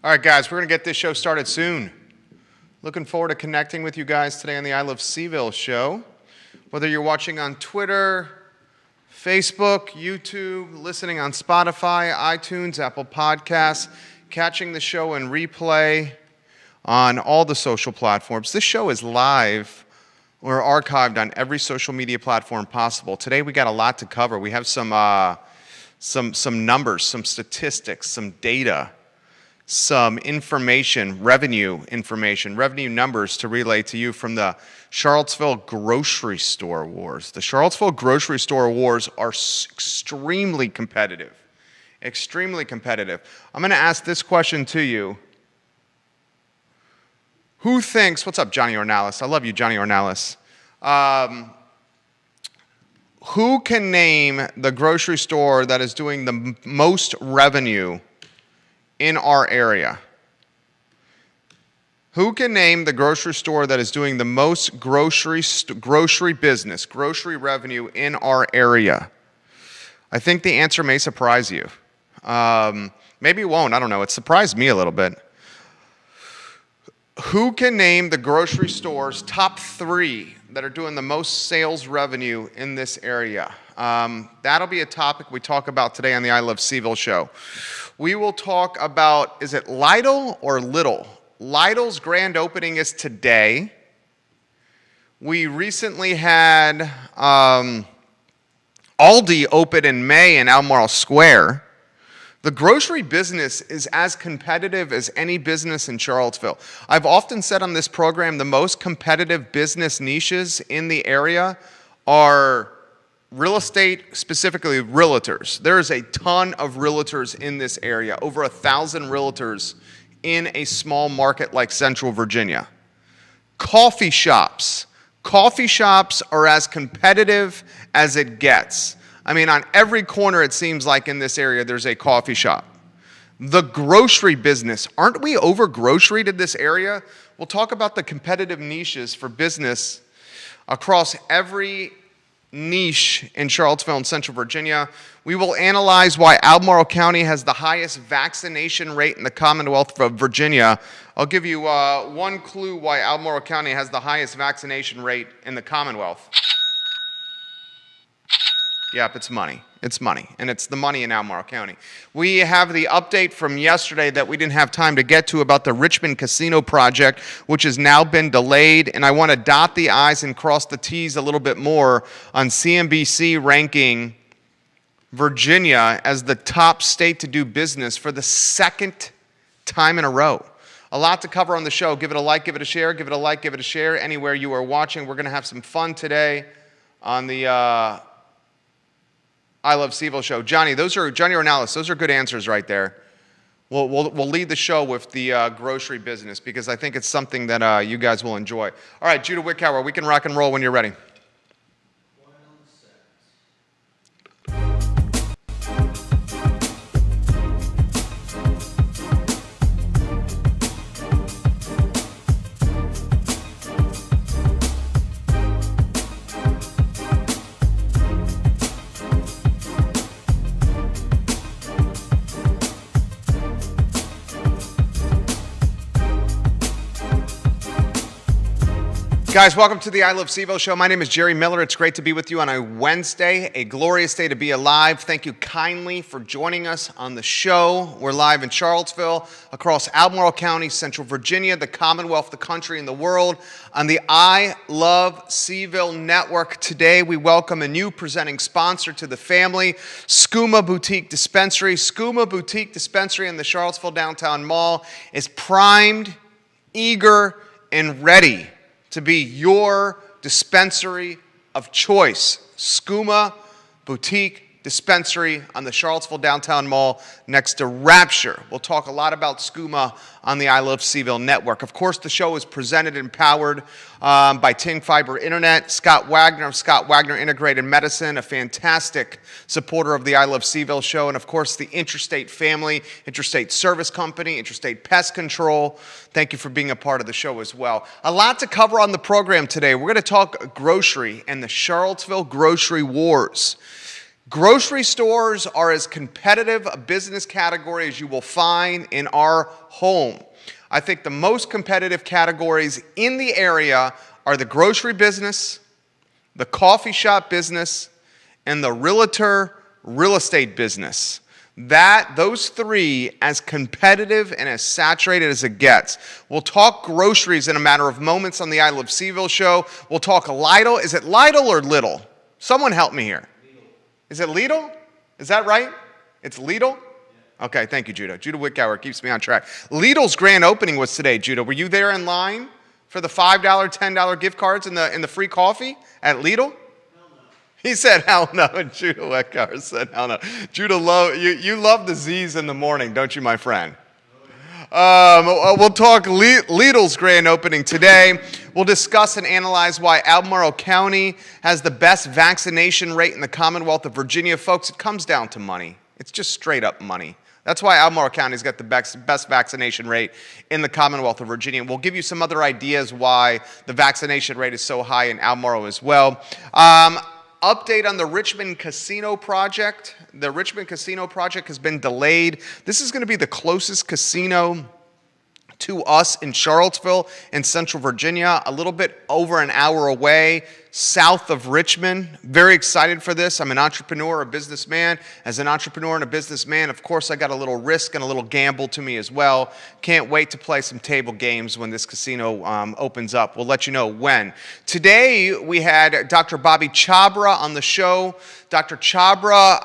All right, guys, we're going to get this show started soon. Looking forward to connecting with you guys today on the I Love Seville show. Whether you're watching on Twitter, Facebook, YouTube, listening on Spotify, iTunes, Apple Podcasts, catching the show in replay on all the social platforms. This show is live or archived on every social media platform possible. Today we got a lot to cover. We have some numbers, some statistics, some data, some information, revenue numbers to relay to you from the Charlottesville grocery store wars. The Charlottesville grocery store wars are extremely competitive. Extremely competitive. I'm going to ask this question to you. Who thinks, what's up, Johnny Ornalis? I love you, Johnny Ornalis. Who can name the grocery store that is doing the most revenue in our area? Who can name the grocery store that is doing the most grocery business, grocery revenue in our area? I think the answer may surprise you. Maybe it won't, I don't know. It surprised me a little bit. Who can name the grocery stores top 3 that are doing the most sales revenue in this area? That'll be a topic we talk about today on the I Love Seville show. We will talk about, is it Lidl or Lidl? Lidl's grand opening is today. We recently had Aldi open in May in Albemarle Square. The grocery business is as competitive as any business in Charlottesville. I've often said on this program the most competitive business niches in the area are real estate, specifically realtors. There is a ton of realtors in this area, over 1,000 realtors in a small market like Central Virginia. Coffee shops. Coffee shops are as competitive as it gets. I mean, on every corner it seems like in this area there's a coffee shop. The grocery business. Aren't we over-groceried in this area? We'll talk about the competitive niches for business across every niche in Charlottesville and Central Virginia. We will analyze why Albemarle County has the highest vaccination rate in the Commonwealth of Virginia. I'll give you one clue why Albemarle County has the highest vaccination rate in the Commonwealth. Yep, it's money. It's money, and it's the money in Albemarle County. We have the update from yesterday that we didn't have time to get to about the Richmond Casino project, which has now been delayed, and I want to dot the I's and cross the T's a little bit more on CNBC ranking Virginia as the top state to do business for the second time in a row. A lot to cover on the show. Give it a like, give it a share, give it a like, give it a share. Anywhere you are watching, we're going to have some fun today on the I Love Seville show. Johnny Ornalis, those are good answers right there. We'll lead the show with the grocery business because I think it's something that you guys will enjoy. All right, Judah Wickhauer, we can rock and roll when you're ready. Guys, welcome to the I Love Seville show. My name is Jerry Miller. It's great to be with you on a Wednesday, a glorious day to be alive. Thank you kindly for joining us on the show. We're live in Charlottesville, across Albemarle County, Central Virginia, the Commonwealth, the country, and the world. On the I Love Seville network today, we welcome a new presenting sponsor to the family, Skooma Boutique Dispensary. Skooma Boutique Dispensary in the Charlottesville Downtown Mall is primed, eager, and ready to be your dispensary of choice. Skooma Boutique Dispensary on the Charlottesville Downtown Mall next to Rapture. We'll talk a lot about Skooma on the I Love Seville network. Of course, the show is presented and powered by Ting Fiber Internet. Scott Wagner of Scott Wagner Integrated Medicine, a fantastic supporter of the I Love Seville show. And of course, the Interstate family, Interstate Service Company, Interstate Pest Control. Thank you for being a part of the show as well. A lot to cover on the program today. We're going to talk grocery and the Charlottesville grocery wars. Grocery stores are as competitive a business category as you will find in our home. I think the most competitive categories in the area are the grocery business, the coffee shop business, and the realtor real estate business. Those three, as competitive and as saturated as it gets. We'll talk groceries in a matter of moments on the I Love Seaville show. We'll talk Lidl. Is it Lidl or Lidl? Someone help me here. Is it Lidl? Is that right? It's Lidl? Okay, thank you, Judah. Judah Wittgauer keeps me on track. Lidl's grand opening was today, Judah. Were you there in line for the $5, $10 gift cards and the free coffee at Lidl? Hell no. He said, hell no, and Judah Wittgauer said, hell no. Judah, you love the Z's in the morning, don't you, my friend? We'll talk Lidl's grand opening today. We'll discuss and analyze why Albemarle County has the best vaccination rate in the Commonwealth of Virginia. Folks, it comes down to money. It's just straight up money. That's why Albemarle County's got the best vaccination rate in the Commonwealth of Virginia. We'll give you some other ideas why the vaccination rate is so high in Albemarle as well. Update on the Richmond Casino project. The Richmond Casino project has been delayed. This is going to be the closest casino to us in Charlottesville in Central Virginia, a little bit over an hour away, south of Richmond. Very excited for this. I'm an entrepreneur, a businessman. As an entrepreneur and a businessman, of course, I got a little risk and a little gamble to me as well. Can't wait to play some table games when this casino opens up. We'll let you know when. Today, we had Dr. Bobby Chabra on the show. Dr. Chabra,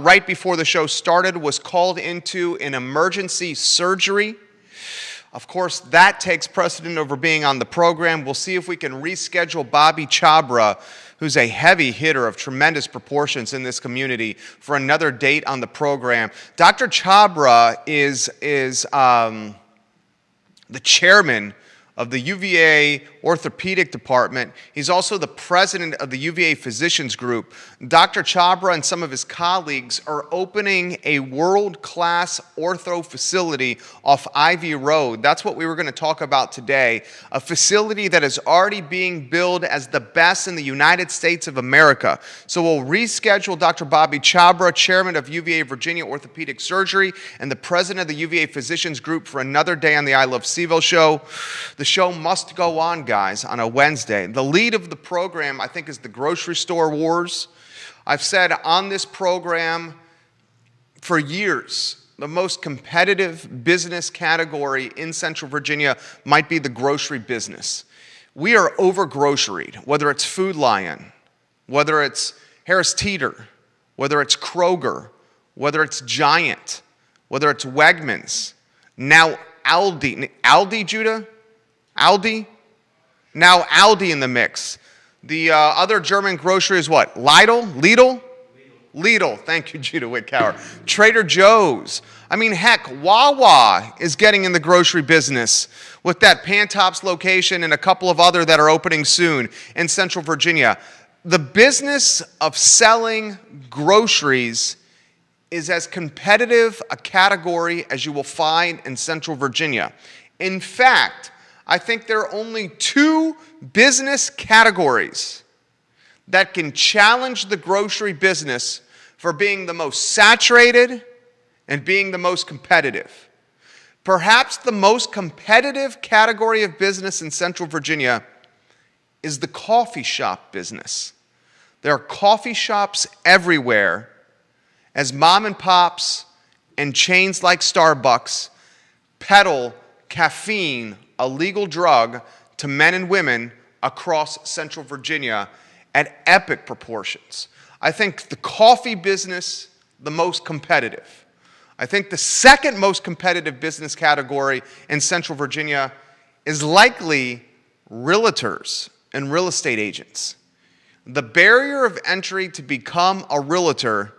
right before the show started, was called into an emergency surgery. Of course, that takes precedent over being on the program. We'll see if we can reschedule Bobby Chabra, who's a heavy hitter of tremendous proportions in this community, for another date on the program. Dr. Chabra is the chairman of the UVA Orthopedic Department. He's also the president of the UVA Physicians Group. Dr. Chabra and some of his colleagues are opening a world-class ortho facility off Ivy Road. That's what we were going to talk about today. A facility that is already being billed as the best in the United States of America. So we'll reschedule Dr. Bobby Chabra, chairman of UVA Virginia Orthopedic Surgery and the president of the UVA Physicians Group, for another day on the I Love Seaville show. The show must go on, guys, on a Wednesday. The lead of the program, I think, is the grocery store wars. I've said on this program for years, the most competitive business category in Central Virginia might be the grocery business. We are over-groceryed, whether it's Food Lion, whether it's Harris Teeter, whether it's Kroger, whether it's Giant, whether it's Wegmans, now Aldi. Aldi, Judah? Aldi? Now Aldi in the mix. The other German grocery is what? Lidl? Lidl. Thank you, Judah Wittgauer. Trader Joe's. I mean, heck, Wawa is getting in the grocery business with that Pantops location and a couple of other that are opening soon in Central Virginia. The business of selling groceries is as competitive a category as you will find in Central Virginia. In fact, I think there are only two business categories that can challenge the grocery business for being the most saturated and being the most competitive. Perhaps the most competitive category of business in Central Virginia is the coffee shop business. There are coffee shops everywhere as mom and pops and chains like Starbucks peddle caffeine, a legal drug, to men and women across Central Virginia at epic proportions. I think the coffee business, the most competitive. I think the second most competitive business category in Central Virginia is likely realtors and real estate agents. The barrier of entry to become a realtor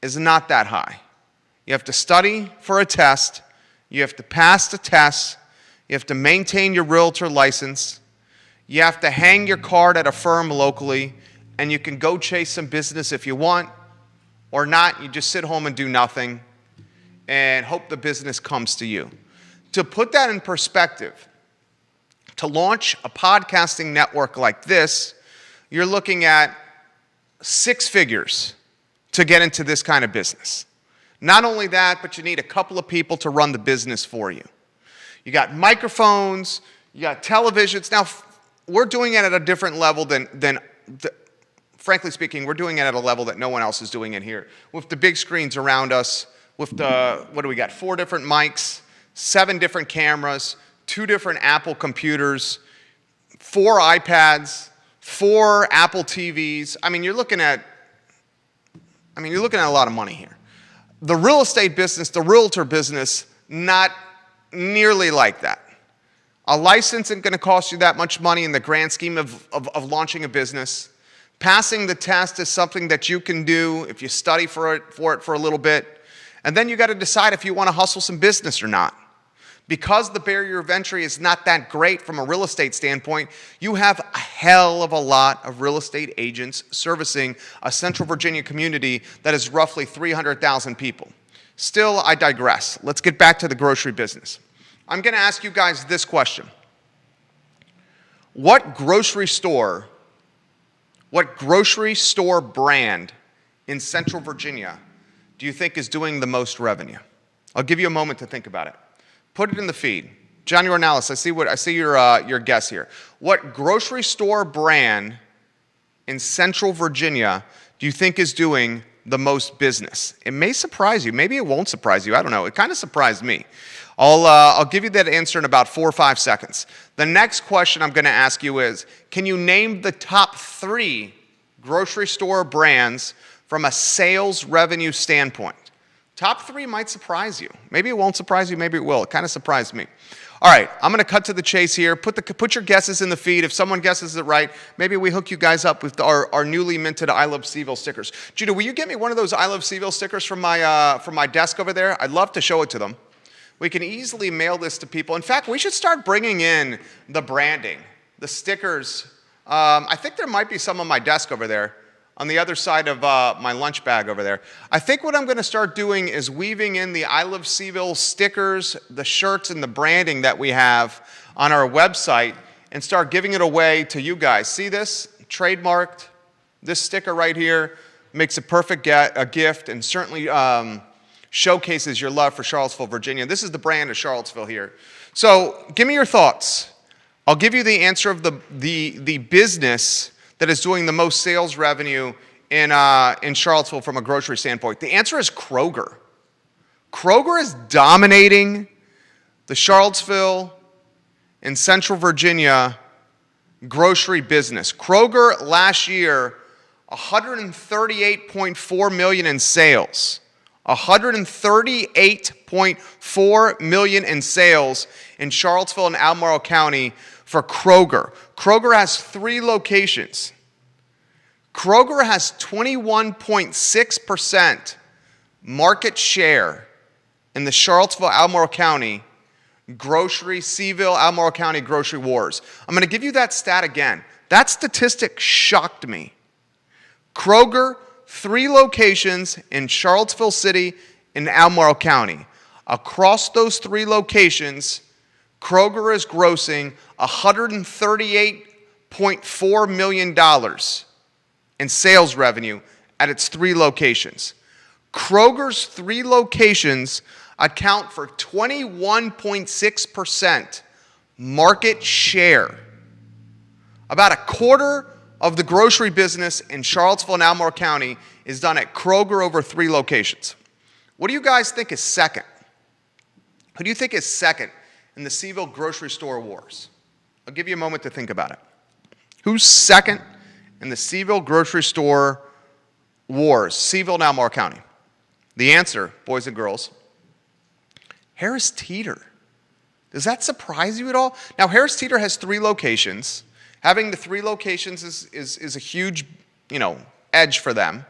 is not that high. You have to study for a test. You have to pass the test. You have to maintain your realtor license. You have to hang your card at a firm locally, and you can go chase some business if you want, or not. You just sit home and do nothing and hope the business comes to you. To put that in perspective, to launch a podcasting network like this, you're looking at 6 figures to get into this kind of business. Not only that, but you need a couple of people to run the business for you. You got microphones, you got televisions. Now, we're doing it at a different level than frankly speaking, we're doing it at a level that no one else is doing it here. With the big screens around us, with the, what do we got, 4 different mics, 7 different cameras, 2 different Apple computers, 4 iPads, 4 Apple TVs. I mean, you're looking at a lot of money here. The real estate business, the realtor business, not nearly like that. A license isn't going to cost you that much money in the grand scheme of launching a business. Passing the test is something that you can do if you study for it for a little bit. And then you got to decide if you want to hustle some business or not. Because the barrier of entry is not that great from a real estate standpoint, you have a hell of a lot of real estate agents servicing a Central Virginia community that is roughly 300,000 people. Still, I digress. Let's get back to the grocery business. I'm going to ask you guys this question. What grocery store brand in Central Virginia do you think is doing the most revenue? I'll give you a moment to think about it. Put it in the feed. Johnny Ornelas, I see your guess here. What grocery store brand in Central Virginia do you think is doing the most business? It may surprise you. Maybe it won't surprise you. I don't know. It kind of surprised me. I'll give you that answer in about 4 or 5 seconds. The next question I'm going to ask you is, can you name the top 3 grocery store brands from a sales revenue standpoint? Top 3 might surprise you. Maybe it won't surprise you, maybe it will. It kind of surprised me. All right, I'm going to cut to the chase here. Put your guesses in the feed. If someone guesses it right, maybe we hook you guys up with our newly minted I Love Seville stickers. Judah, will you get me one of those I Love Seville stickers from my desk over there? I'd love to show it to them. We can easily mail this to people. In fact, we should start bringing in the branding, the stickers. I think there might be some on my desk over there, on the other side of my lunch bag over there. I think what I'm going to start doing is weaving in the I Love Seville stickers, the shirts, and the branding that we have on our website and start giving it away to you guys. See this? Trademarked. This sticker right here makes a perfect gift and certainly showcases your love for Charlottesville, Virginia. This is the brand of Charlottesville here. So give me your thoughts. I'll give you the answer of the business that is doing the most sales revenue in Charlottesville from a grocery standpoint. The answer is Kroger. Kroger is dominating the Charlottesville and Central Virginia grocery business. Kroger last year, $138.4 million in sales. $138.4 million in sales in Charlottesville and Albemarle County for Kroger. Kroger has 3 locations. Kroger has 21.6% market share in the Charlottesville, Albemarle County grocery, Seville, Albemarle County grocery wars. I'm going to give you that stat again. That statistic shocked me. Kroger, 3 locations in Charlottesville City and Albemarle County. Across those 3 locations, Kroger is grossing $138.4 million in sales revenue at its 3 locations. Kroger's 3 locations account for 21.6% market share. About a quarter of the grocery business in Charlottesville and Albemarle County is done at Kroger over 3 locations. What do you guys think is second? Who do you think is second in the Seville grocery store wars? I'll give you a moment to think about it. Who's second in the Seville grocery store wars, Seville and Albemarle County? The answer, boys and girls, Harris Teeter. Does that surprise you at all? Now, Harris Teeter has 3 locations. Having the 3 locations is a huge, edge for them.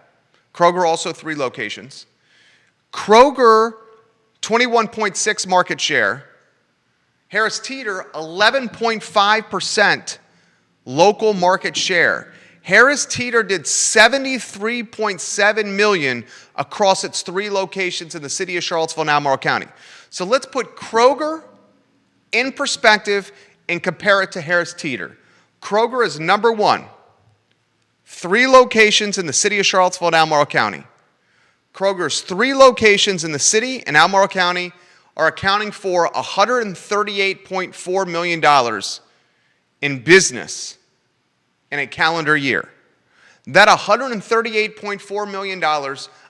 Kroger also 3 locations. Kroger, 21.6 market share. Harris Teeter, 11.5% local market share. Harris Teeter did $73.7 million across its 3 locations in the city of Charlottesville and Albemarle County. So let's put Kroger in perspective and compare it to Harris Teeter. Kroger is number 1. 3 locations in the city of Charlottesville and Albemarle County. Kroger's 3 locations in the city and Albemarle County are accounting for $138.4 million in business in a calendar year. That $138.4 million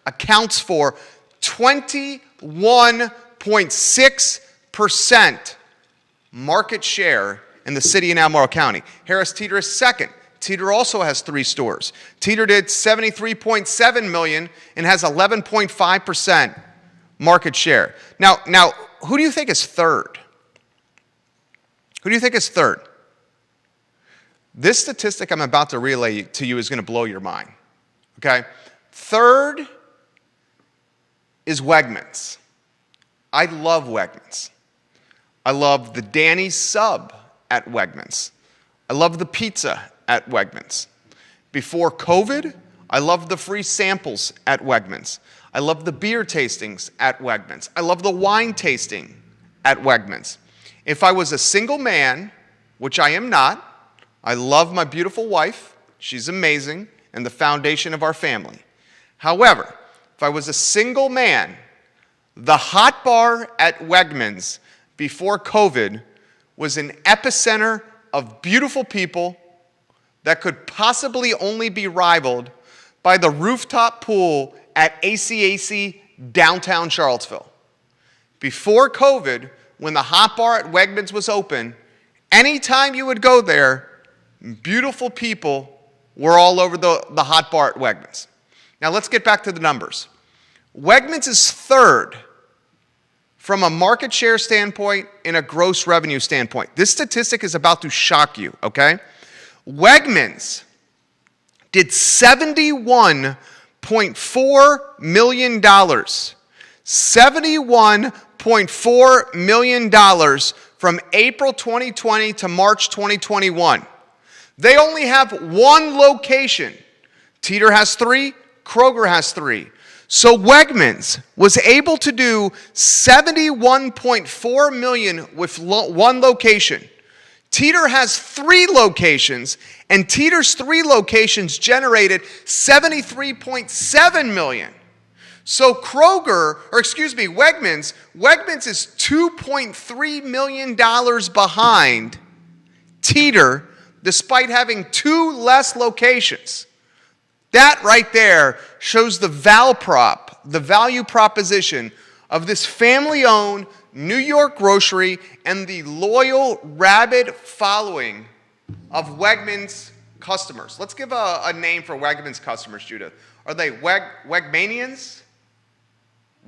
accounts for 21.6% market share in the city and Albemarle County. Harris Teeter is second. Teeter also has 3 stores. Teeter did $73.7 million and has 11.5% market share. Now, who do you think is third? Who do you think is third? This statistic I'm about to relay to you is going to blow your mind. Okay? Third is Wegmans. I love Wegmans. I love the Danny's sub at Wegmans. I love the pizza at Wegmans. Before COVID, I loved the free samples at Wegmans. I love the beer tastings at Wegmans. I love the wine tasting at Wegmans. If I was a single man, which I am not, I love my beautiful wife. She's amazing and the foundation of our family. However, if I was a single man, the hot bar at Wegmans before COVID was an epicenter of beautiful people that could possibly only be rivaled by the rooftop pool at ACAC downtown Charlottesville. Before COVID, when the hot bar at Wegmans was open, anytime you would go there, beautiful people were all over the hot bar at Wegmans. Now let's get back to the numbers. Wegmans is third from a market share standpoint and a gross revenue standpoint. This statistic is about to shock you, okay? Wegmans did $71.4 million. $71.4 million from April 2020 to March 2021. They only have 1 location. Teeter has 3, Kroger has 3. So Wegmans was able to do $71.4 million with 1 location. Teeter has 3 locations, and Teeter's 3 locations generated $73.7 million. So Wegmans is $2.3 million behind Teeter, despite having 2 less locations. That right there shows the value proposition of this family-owned New York grocery and the loyal, rabid following of Wegmans customers. Let's give a name for Wegmans customers, Judah. Are they Wegmanians?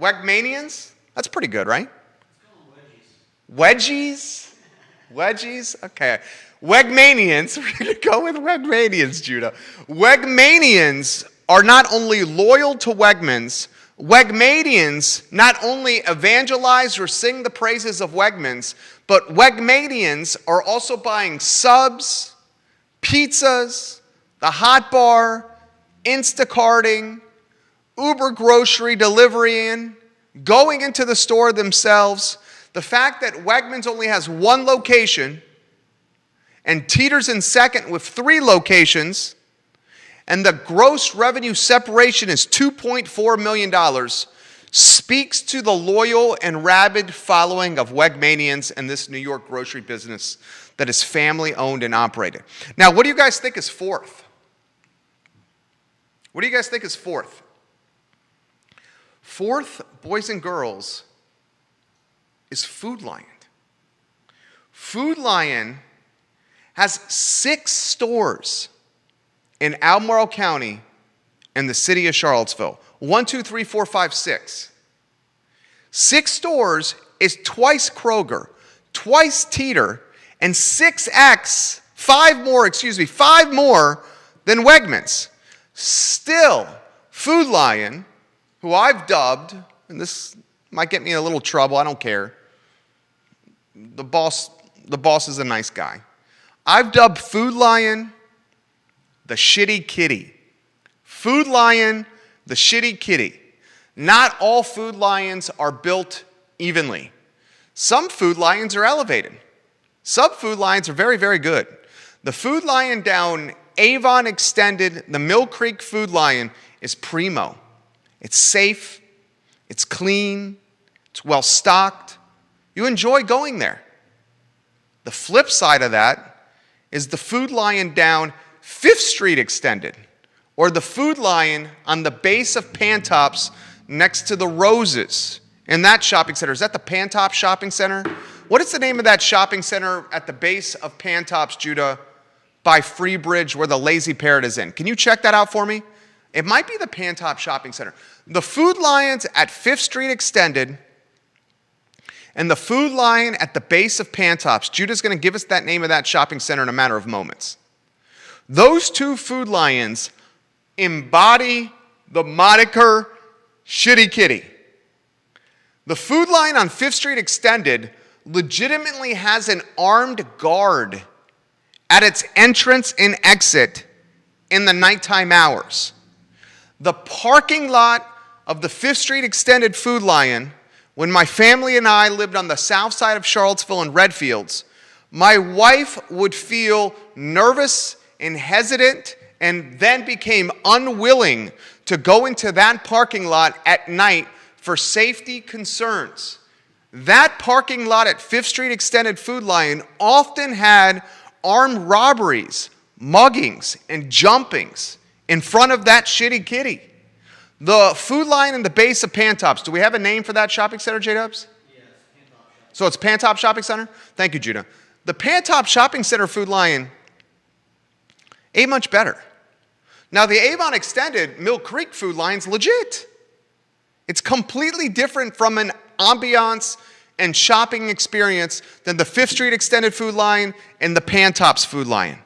Wegmanians? That's pretty good, right? Wedgies? Wedgies? Okay. Wegmanians. We're going to go with Wegmanians, Judah. Wegmanians are not only loyal to Wegmans, Wegmanians not only evangelize or sing the praises of Wegmans, but Wegmanians are also buying subs, pizzas, the hot bar, Instacarting, Uber grocery deliverying, going into the store themselves. The fact that Wegmans only has 1 location and Teeter's in second with 3 locations, and the gross revenue separation is $2.4 million, speaks to the loyal and rabid following of Wegmanians and this New York grocery business that is family owned and operated. Now, what do you guys think is fourth? What do you guys think is fourth? Fourth, boys and girls, is Food Lion. Food Lion has 6 stores in Albemarle County and the city of Charlottesville. 1, 2, 3, 4, 5, 6. 6 stores is twice Kroger, twice Teeter, and 5 more than Wegmans. Still, Food Lion, who I've dubbed, and this might get me in a little trouble, I don't care. The boss is a nice guy. I've dubbed Food Lion the shitty kitty. Food Lion, the shitty kitty. Not all Food Lions are built evenly. Some Food Lions are elevated. Some Food Lions are very, very good. The Food Lion down Avon Extended, the Mill Creek Food Lion, is primo. It's safe, it's clean, it's well stocked. You enjoy going there. The flip side of that is the Food Lion down 5th Street Extended, or the Food Lion on the base of Pantops next to the Roses in that shopping center. Is that the Pantops Shopping Center? What is the name of that shopping center at the base of Pantops, Judah, by Freebridge where the Lazy Parrot is in? Can you check that out for me? It might be the Pantops Shopping Center. The Food Lions at 5th Street Extended and the Food Lion at the base of Pantops. Judah's going to give us that name of that shopping center in a matter of moments. Those two Food Lions embody the moniker Shitty Kitty. The Food Lion on 5th Street Extended legitimately has an armed guard at its entrance and exit in the nighttime hours. The parking lot of the 5th Street Extended Food Lion, when my family and I lived on the south side of Charlottesville in Redfields, my wife would feel nervous and hesitant and then became unwilling to go into that parking lot at night for safety concerns. That parking lot at 5th Street Extended Food Lion often had armed robberies, muggings, and jumpings in front of that Shitty Kitty. The Food Lion in the base of Pantops. Do we have a name for that shopping center, J-Dubs? Yes, Pantops. So it's Pantops Shopping Center? Thank you, Judah. The Pantops Shopping Center Food Lion ain't much better. Now, the Avon Extended Mill Creek Food Lion's legit. It's completely different from an ambiance and shopping experience than the 5th Street Extended Food Lion and the Pantops Food Lion.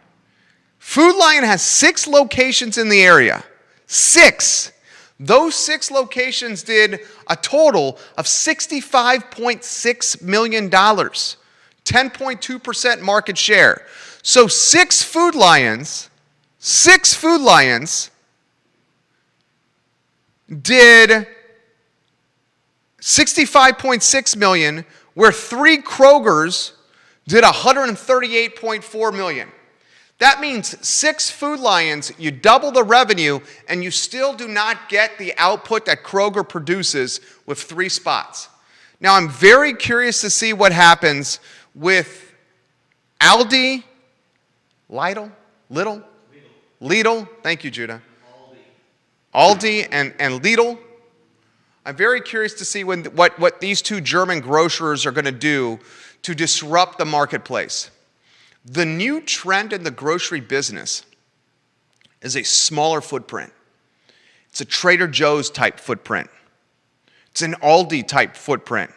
Food Lion has 6 locations in the area. 6. Those 6 locations did a total of $65.6 million, 10.2% market share. So 6 Food Lions did $65.6 million, where 3 Krogers did $138.4 million. That means 6 Food Lions, you double the revenue, and you still do not get the output that Kroger produces with 3 spots. Now, I'm very curious to see what happens with Aldi, Lidl, thank you, Judah. Aldi and Lidl. I'm very curious to see what these 2 German grocers are going to do to disrupt the marketplace. The new trend in the grocery business is a smaller footprint. It's a Trader Joe's type footprint. It's an Aldi type footprint.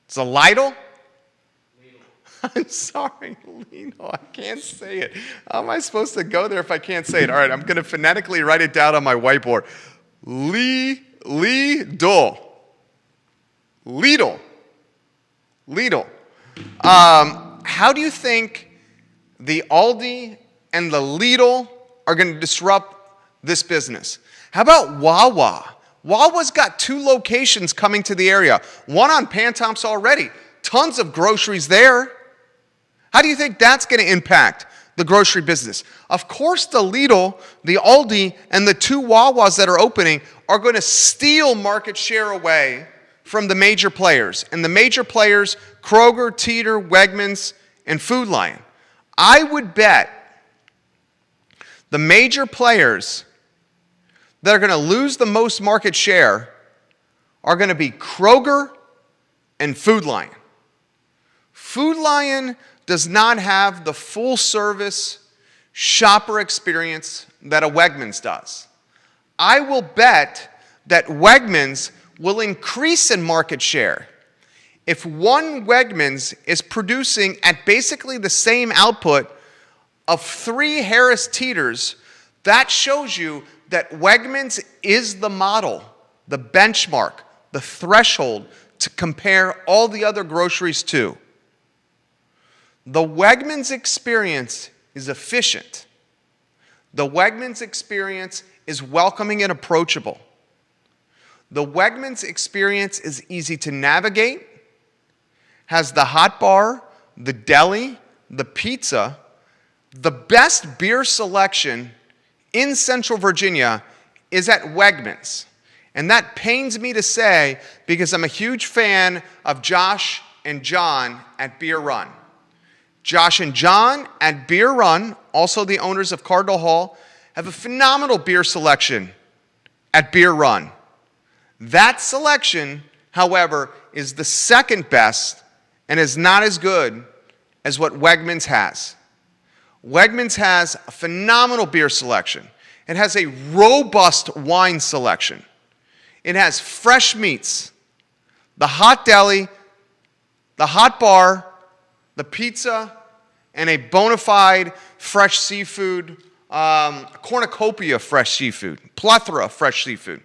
It's a Lidl. I'm sorry, Lidl. I can't say it. How am I supposed to go there if I can't say it? All right, I'm going to phonetically write it down on my whiteboard. Lidl. How do you think the Aldi and the Lidl are going to disrupt this business? How about Wawa? Wawa's got 2 locations coming to the area. One on Pantops already. Tons of groceries there. How do you think that's going to impact the grocery business? Of course, the Lidl, the Aldi, and the 2 Wawas that are opening are going to steal market share away from the major players. And the major players, Kroger, Teeter, Wegmans, and Food Lion. I would bet the major players that are going to lose the most market share are going to be Kroger and Food Lion. Food Lion does not have the full service shopper experience that a Wegmans does. I will bet that Wegmans will increase in market share. If one Wegmans is producing at basically the same output of 3 Harris Teeters, that shows you that Wegmans is the model, the benchmark, the threshold to compare all the other groceries to. The Wegmans experience is efficient. The Wegmans experience is welcoming and approachable. The Wegmans experience is easy to navigate, has the hot bar, the deli, the pizza. The best beer selection in Central Virginia is at Wegmans. And that pains me to say because I'm a huge fan of Josh and John at Beer Run. Josh and John at Beer Run, also the owners of Cardinal Hall, have a phenomenal beer selection at Beer Run. That selection, however, is the second best and is not as good as what Wegmans has. Wegmans has a phenomenal beer selection. It has a robust wine selection. It has fresh meats, the hot deli, the hot bar, the pizza, and a bona fide fresh seafood, cornucopia of fresh seafood, plethora of fresh seafood.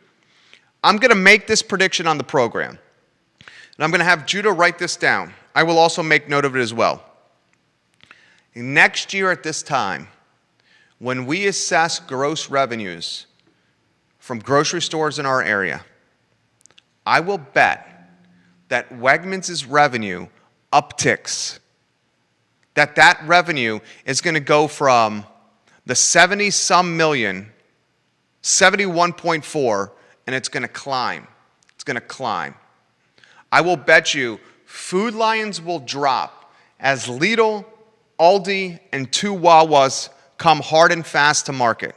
I'm going to make this prediction on the program, and I'm going to have Judah write this down. I will also make note of it as well. Next year at this time, when we assess gross revenues from grocery stores in our area, I will bet that Wegmans' revenue upticks, that revenue is going to go from the 70-some million, 71.4, and it's going to climb. It's going to climb. I will bet you Food Lions will drop as Lidl, Aldi, and 2 Wawas come hard and fast to market.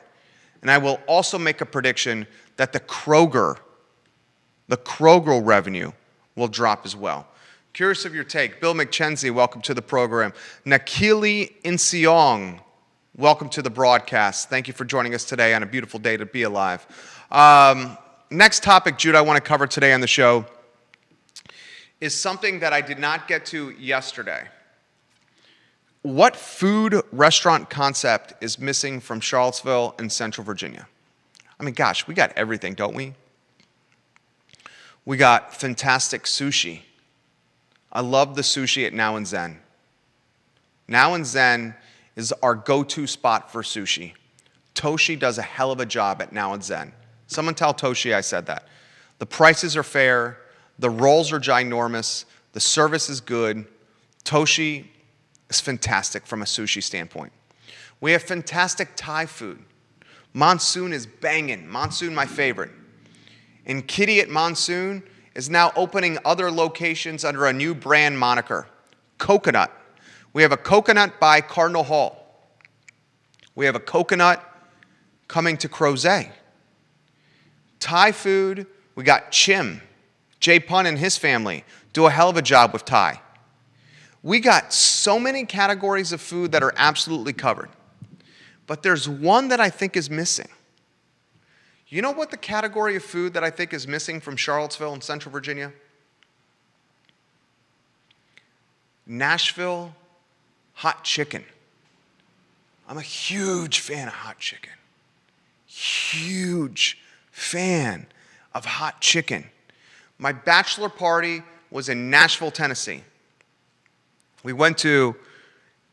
And I will also make a prediction that the Kroger revenue will drop as well. Curious of your take. Bill McKenzie, welcome to the program. Nakili Insiong, welcome to the broadcast. Thank you for joining us today on a beautiful day to be alive. Next topic, Jude, I want to cover today on the show is something that I did not get to yesterday. What food restaurant concept is missing from Charlottesville and Central Virginia? I mean, gosh, we got everything, don't we? We got fantastic sushi. I love the sushi at Now and Zen. Now and Zen is our go-to spot for sushi. Toshi does a hell of a job at Now and Zen. Someone tell Toshi I said that. The prices are fair. The rolls are ginormous. The service is good. Toshi is fantastic from a sushi standpoint. We have fantastic Thai food. Monsoon is banging. Monsoon, my favorite. And Kitty at Monsoon is now opening other locations under a new brand moniker, Coconut. We have a Coconut by Cardinal Hall. We have a Coconut coming to Crozet. Thai food, we got Chim. Jay Pun and his family do a hell of a job with Thai. We got so many categories of food that are absolutely covered. But there's one that I think is missing. You know what the category of food that I think is missing from Charlottesville and Central Virginia? Nashville hot chicken. I'm a huge fan of hot chicken. Huge fan of hot chicken. My bachelor party was in Nashville, Tennessee. We went to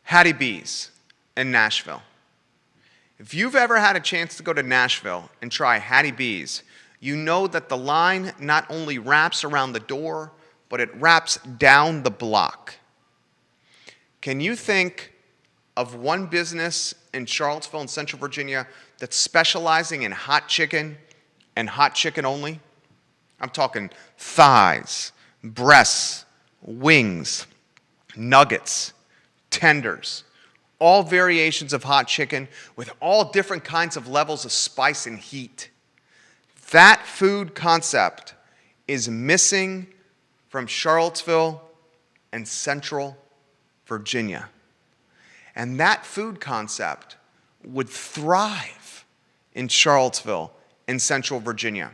Hattie B's in Nashville. If you've ever had a chance to go to Nashville and try Hattie B's, you know that the line not only wraps around the door, but it wraps down the block. Can you think of one business in Charlottesville and Central Virginia that's specializing in hot chicken and hot chicken only? I'm talking thighs, breasts, wings, nuggets, tenders, all variations of hot chicken with all different kinds of levels of spice and heat. That food concept is missing from Charlottesville and Central Virginia. And that food concept would thrive in Charlottesville and Central Virginia.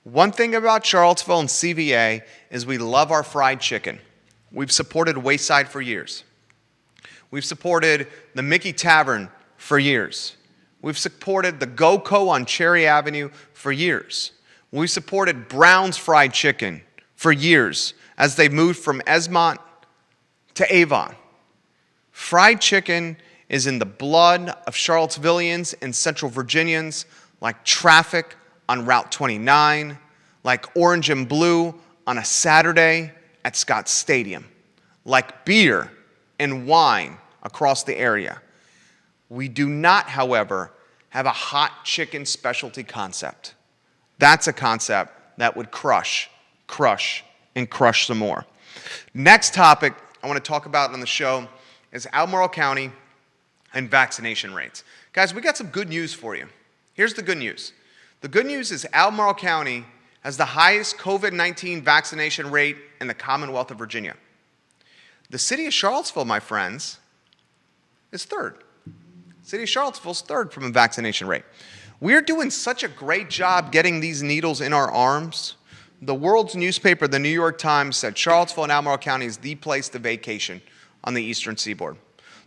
One thing about Charlottesville and CVA is we love our fried chicken. We've supported Wayside for years. We've supported the Mickey Tavern for years. We've supported the GoCo on Cherry Avenue for years. We've supported Brown's Fried Chicken for years as they moved from Esmont to Avon. Fried chicken is in the blood of Charlottesvillians and Central Virginians, like traffic on Route 29, like orange and blue on a Saturday at Scott Stadium, like beer and wine across the area. We do not, however, have a hot chicken specialty concept. That's a concept that would crush, and crush some more. Next topic I want to talk about on the show is Albemarle County and vaccination rates. Guys, we got some good news for you. Here's the good news. The good news is Albemarle County has the highest COVID-19 vaccination rate in the Commonwealth of Virginia. The city of Charlottesville, my friends, is third. City of Charlottesville is third from a vaccination rate. We're doing such a great job getting these needles in our arms. The world's newspaper, the New York Times, said Charlottesville and Albemarle County is the place to vacation on the eastern seaboard.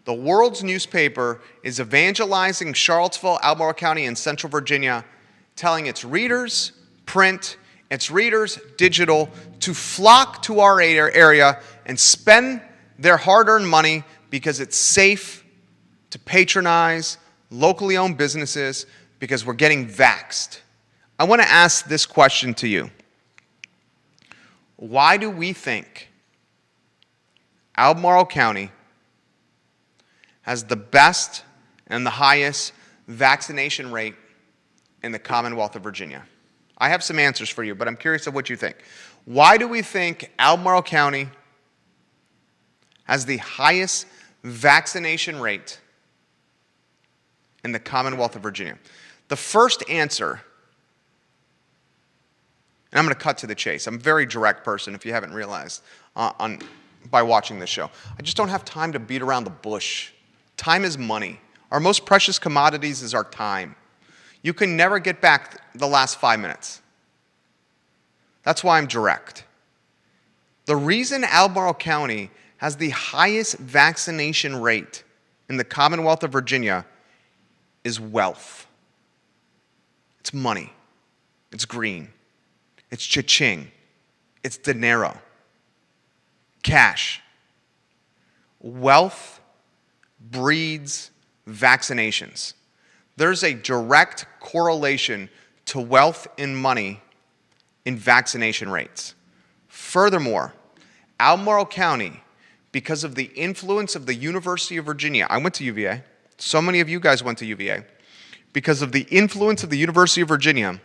The world's newspaper is evangelizing Charlottesville, Albemarle County, and Central Virginia, telling its readers, print, its readers, digital, to flock to our area and spend their hard-earned money because it's safe to patronize locally owned businesses because we're getting vaxxed. I want to ask this question to you. Why do we think Albemarle County has the best and the highest vaccination rate in the Commonwealth of Virginia? I have some answers for you, but I'm curious of what you think. Why do we think Albemarle County has the highest vaccination rate in the Commonwealth of Virginia? The first answer, and I'm going to cut to the chase. I'm a very direct person, if you haven't realized, by watching this show. I just don't have time to beat around the bush. Time is money. Our most precious commodities is our time. You can never get back the last 5 minutes. That's why I'm direct. The reason Albemarle County has the highest vaccination rate in the Commonwealth of Virginia is wealth. It's money. It's green. It's cha-ching. It's dinero. Cash. Wealth breeds vaccinations. There's a direct correlation to wealth and money in vaccination rates. Furthermore, Albemarle County, because of the influence of the University of Virginia, I went to UVA, so many of you guys went to UVA, because of the influence of the University of Virginia,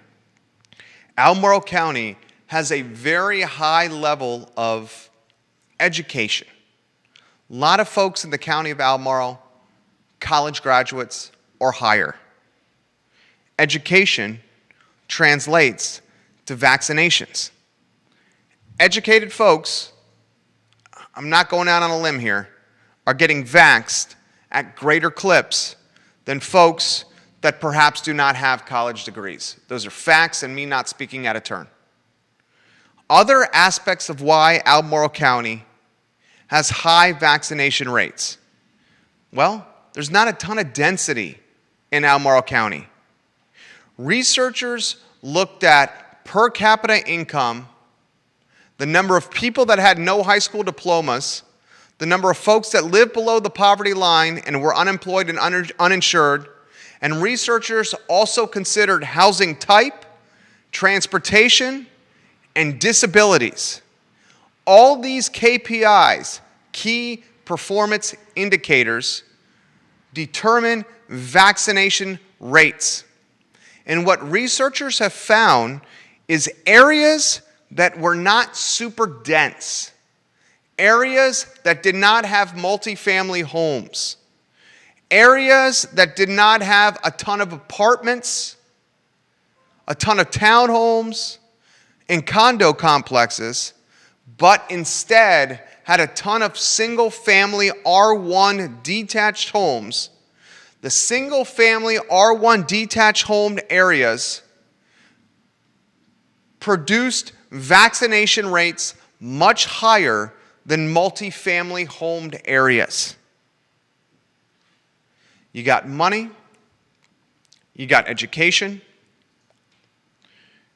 Albemarle County has a very high level of education. A lot of folks in the county of Albemarle, college graduates or higher. Education translates to vaccinations. Educated folks, I'm not going out on a limb here, are getting vaxxed at greater clips than folks that perhaps do not have college degrees. Those are facts and me not speaking out of turn. Other aspects of why Albemarle County has high vaccination rates. Well, there's not a ton of density in Albemarle County. Researchers looked at per capita income, the number of people that had no high school diplomas, the number of folks that lived below the poverty line and were unemployed and uninsured, and researchers also considered housing type, transportation, and disabilities. All these KPIs, key performance indicators, determine vaccination rates. And what researchers have found is areas that were not super dense, areas that did not have multifamily homes, areas that did not have a ton of apartments, a ton of townhomes, and condo complexes, but instead had a ton of single-family R1 detached homes. The single-family R1 detached home areas produced vaccination rates much higher than multifamily homed areas. You got money, you got education,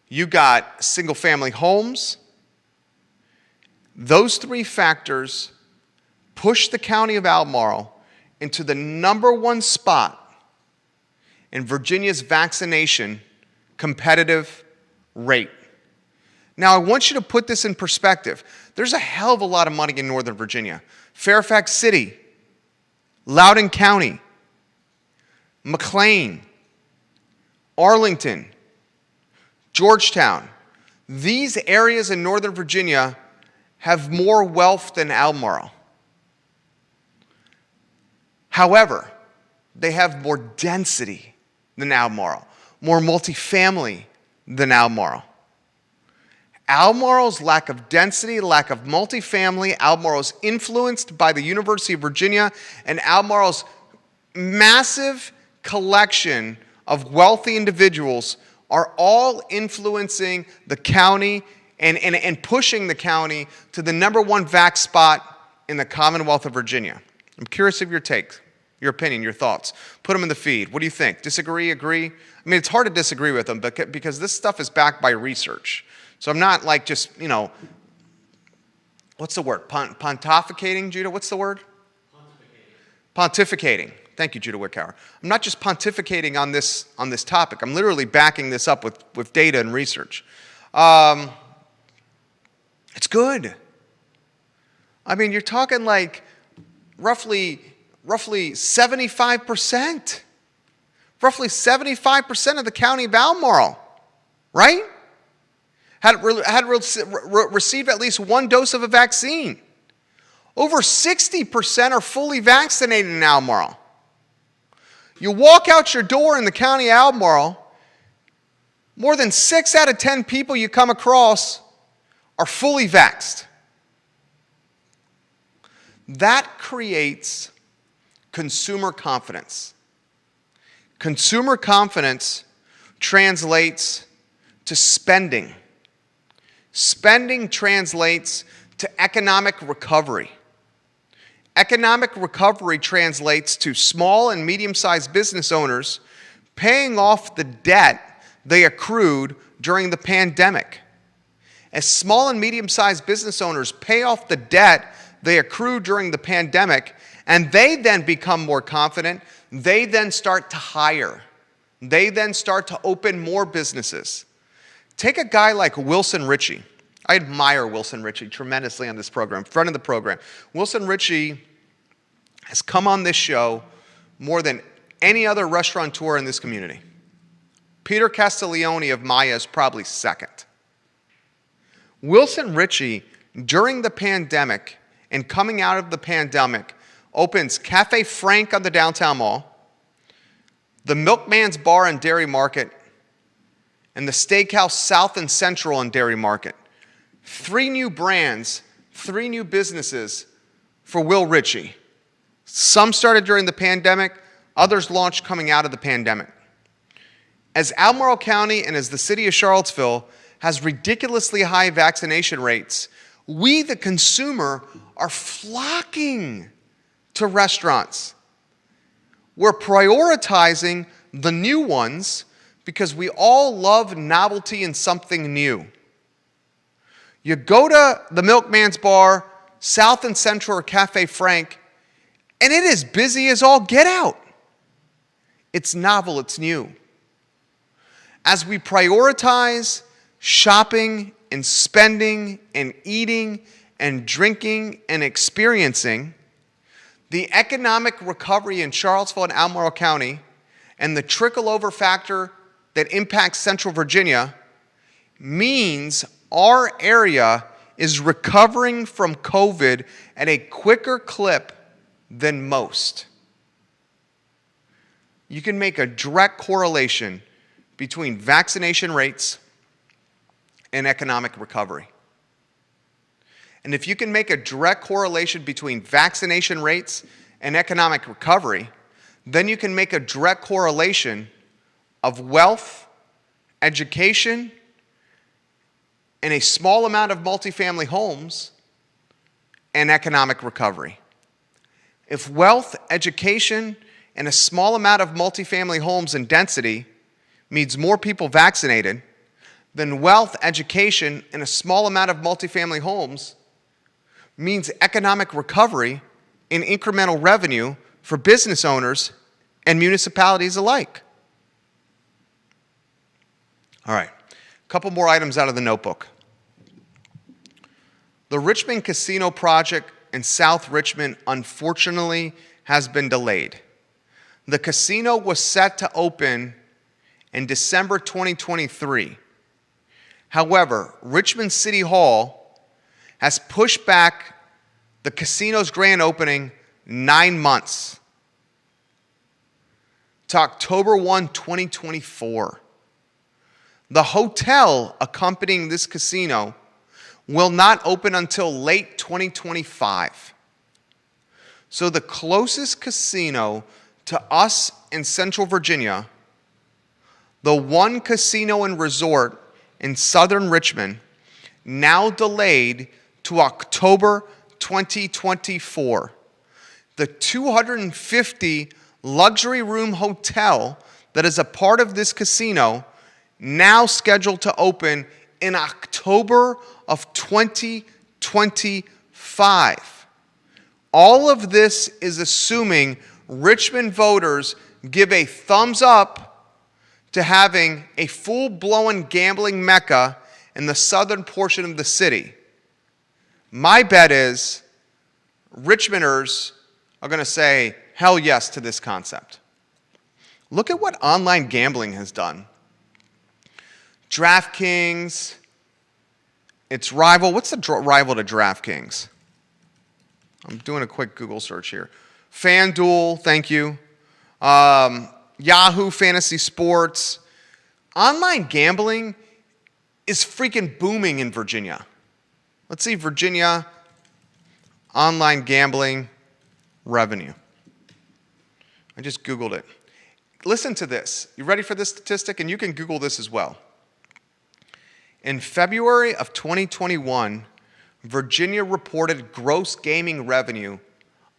you got single-family homes. Those three factors push the county of Albemarle into the #1 spot in Virginia's vaccination competitive rate. Now, I want you to put this in perspective. There's a hell of a lot of money in Northern Virginia. Fairfax City, Loudoun County, McLean, Arlington, Georgetown. These areas in Northern Virginia have more wealth than Albemarle. However, they have more density than Albemarle, more multifamily than Albemarle. Albemarle's lack of density, lack of multifamily, Albemarle's influenced by the University of Virginia, and Albemarle's massive collection of wealthy individuals are all influencing the county and pushing the county to the #1 vax spot in the Commonwealth of Virginia. I'm curious of your take, your opinion, your thoughts. Put them in the feed. What do you think? Disagree, agree? I mean, it's hard to disagree with them because this stuff is backed by research. So I'm not like just, what's the word? Pontificating, Judah? What's the word? Pontificating. Thank you, Judah Wickower. I'm not just pontificating on this topic. I'm literally backing this up with data and research. It's good. I mean, you're talking like roughly 75%. Roughly 75% of the county of Albemarle, right? Had received at least one dose of a vaccine. Over 60% are fully vaccinated in Albemarle. You walk out your door in the county of Albemarle, more than 6 out of 10 people you come across are fully vaxxed. That creates consumer confidence. Consumer confidence translates to spending. Spending translates to economic recovery. Economic recovery translates to small and medium-sized business owners paying off the debt they accrued during the pandemic. As small and medium-sized business owners pay off the debt they accrued during the pandemic, and they then become more confident, they then start to hire. They then start to open more businesses. Take a guy like Wilson Ritchie. I admire Wilson Ritchie tremendously on this program, friend of the program. Wilson Ritchie has come on this show more than any other restaurateur in this community. Peter Castiglione of Maya is probably second. Wilson Ritchie, during the pandemic and coming out of the pandemic, opens Cafe Frank on the downtown mall, the Milkman's Bar and Dairy Market, and the Steakhouse South and Central and Dairy Market. 3 new brands, 3 new businesses for Will Ritchie. Some started during the pandemic, others launched coming out of the pandemic. As Albemarle County and as the city of Charlottesville has ridiculously high vaccination rates, we, the consumer, are flocking to restaurants. We're prioritizing the new ones because we all love novelty and something new. You go to the Milkman's Bar, South and Central, or Cafe Frank, and it is busy as all get out. It's novel, it's new. As we prioritize shopping and spending and eating and drinking and experiencing, the economic recovery in Charlottesville and Albemarle County and the trickle-over factor that impacts Central Virginia means our area is recovering from COVID at a quicker clip than most. You can make a direct correlation between vaccination rates and economic recovery. And if you can make a direct correlation between vaccination rates and economic recovery, then you can make a direct correlation of wealth, education, and a small amount of multifamily homes and economic recovery. If wealth, education, and a small amount of multifamily homes and density means more people vaccinated, then wealth, education, and a small amount of multifamily homes means economic recovery and incremental revenue for business owners and municipalities alike. All right, a couple more items out of the notebook. The Richmond Casino project in South Richmond, unfortunately, has been delayed. The casino was set to open in December 2023. However, Richmond City Hall has pushed back the casino's grand opening 9 months to October 1, 2024. The hotel accompanying this casino will not open until late 2025. So the closest casino to us in Central Virginia, the one casino and resort in southern Richmond, now delayed to October 2024. The 250 luxury room hotel that is a part of this casino now scheduled to open in October of 2025. All of this is assuming Richmond voters give a thumbs up to having a full-blown gambling mecca in the southern portion of the city. My bet is Richmonders are going to say hell yes to this concept. Look at what online gambling has done. DraftKings, its rival. What's the rival to DraftKings? I'm doing a quick Google search here. FanDuel, thank you. Yahoo Fantasy Sports. Online gambling is freaking booming in Virginia. Let's see, Virginia online gambling revenue. I just Googled it. Listen to this. You ready for this statistic? And you can Google this as well. In February of 2021, Virginia reported gross gaming revenue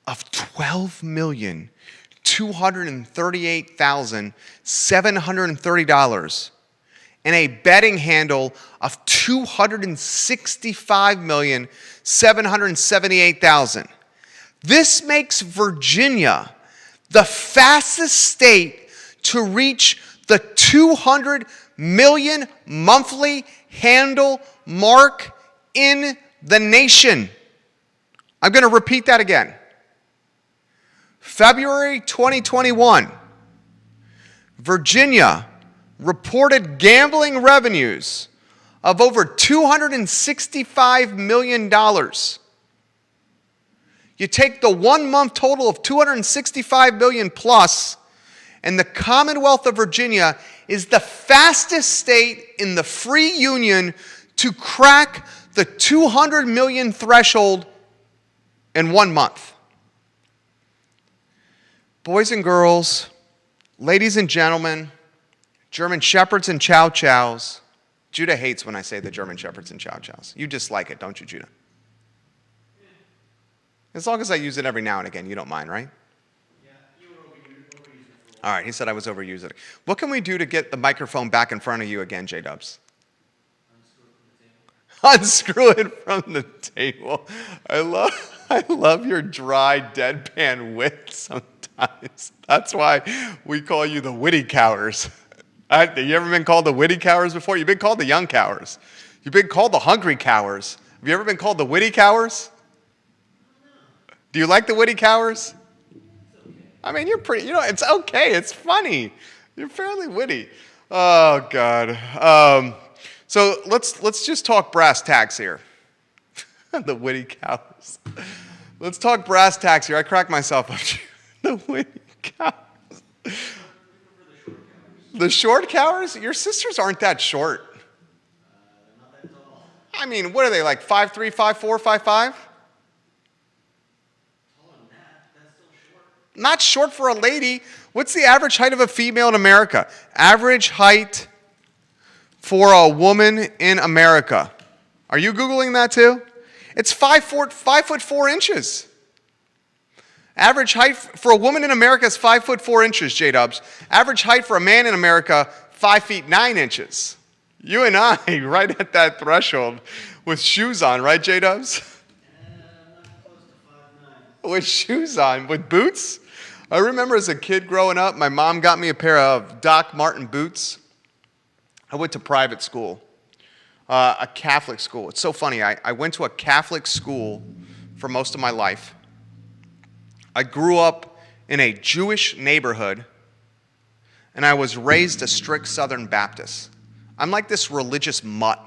of $12,238,730 and a betting handle of $265,778,000. This makes Virginia the fastest state to reach the 200 million monthly handle mark in the nation. I'm going to repeat that again. February 2021, Virginia reported gambling revenues of over $265 million. You take the 1 month total of $265 million plus, and the Commonwealth of Virginia is the fastest state in the free union to crack the 200 million threshold in 1 month. Boys and girls, ladies and gentlemen, German Shepherds and Chow Chows. Judah hates when I say the German Shepherds and Chow Chows. You dislike it, don't you, Judah? As long as I use it every now and again, you don't mind, right? Yeah, you were overusing it for a while. All right, he said I was overusing it. What can we do to get the microphone back in front of you again, J-Dubs? Unscrew it from the table. I love your dry, deadpan wit sometimes. That's why we call you the witty cowers. Have you ever been called the witty cowers before? You've been called the young cowers. You've been called the hungry cowers. Have you ever been called the witty cowers? Do you like the witty cowers? I mean, you're pretty, it's okay. It's funny. You're fairly witty. Oh, God. So let's just talk brass tacks here. The witty cows. Let's talk brass tacks here. I crack myself up. The witty cows. The short cows? Your sisters aren't that short. They're not that tall. I mean, what are they, like 5'3", 5'4", 5'5"? Taller than that, that's still short. Not short for a lady. What's the average height of a female in America? Average height for a woman in America. Are you Googling that too? It's 5 foot 4 inches. Average height for a woman in America is 5 foot 4 inches, J-Dubs. Average height for a man in America, 5 feet 9 inches. You and I, right at that threshold with shoes on, right, J-Dubs? I'm not close to 5'9". With shoes on, with boots. I remember as a kid growing up, my mom got me a pair of Doc Marten boots. I went to private school, a Catholic school. It's so funny. I went to a Catholic school for most of my life. I grew up in a Jewish neighborhood, and I was raised a strict Southern Baptist. I'm like this religious mutt.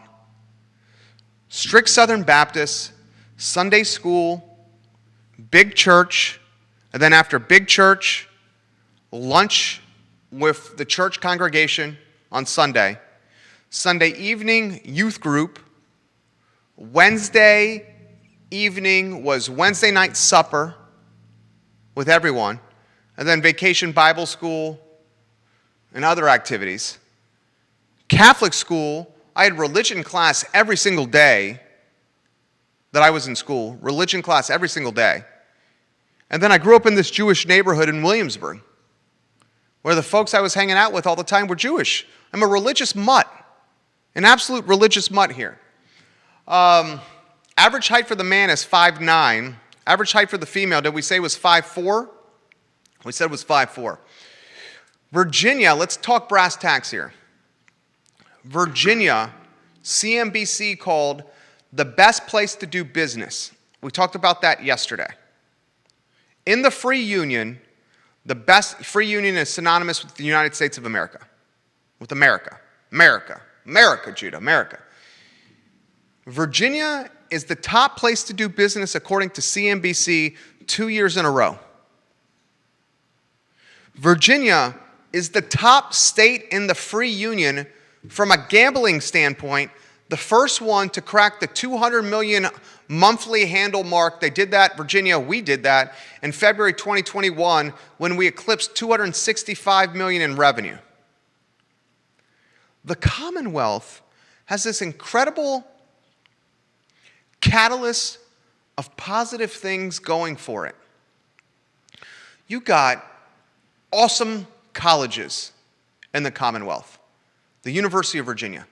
strict Southern Baptist, Sunday school, big church, and then after big church, lunch with the church congregation on Sunday. Sunday evening, youth group. Wednesday evening was Wednesday night supper with everyone. And then vacation Bible school and other activities. Catholic school, I had religion class every single day that I was in school. Religion class every single day. And then I grew up in this Jewish neighborhood in Williamsburg, where the folks I was hanging out with all the time were Jewish. I'm a religious mutt, an absolute religious mutt here. Average height for the man is 5'9". Average height for the female, did we say was 5'4"? We said it was 5'4". Virginia, let's talk brass tacks here. Virginia, CNBC called the best place to do business. We talked about that yesterday. In the free union, the best free union is synonymous with the United States of America. With America. America, Judah, America. Virginia is the top place to do business according to CNBC 2 years in a row. Virginia is the top state in the free union from a gambling standpoint, the first one to crack the 200 million monthly handle mark. They did that, Virginia, we did that in February 2021 when we eclipsed 265 million in revenue. The Commonwealth has this incredible catalyst of positive things going for it. You got awesome colleges in the Commonwealth. The University of Virginia,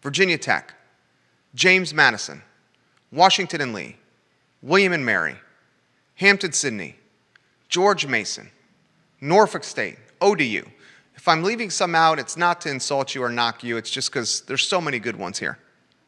Virginia Tech, James Madison, Washington and Lee, William and Mary, Hampton-Sydney, George Mason, Norfolk State, ODU. If I'm leaving some out, it's not to insult you or knock you. It's just because there's so many good ones here.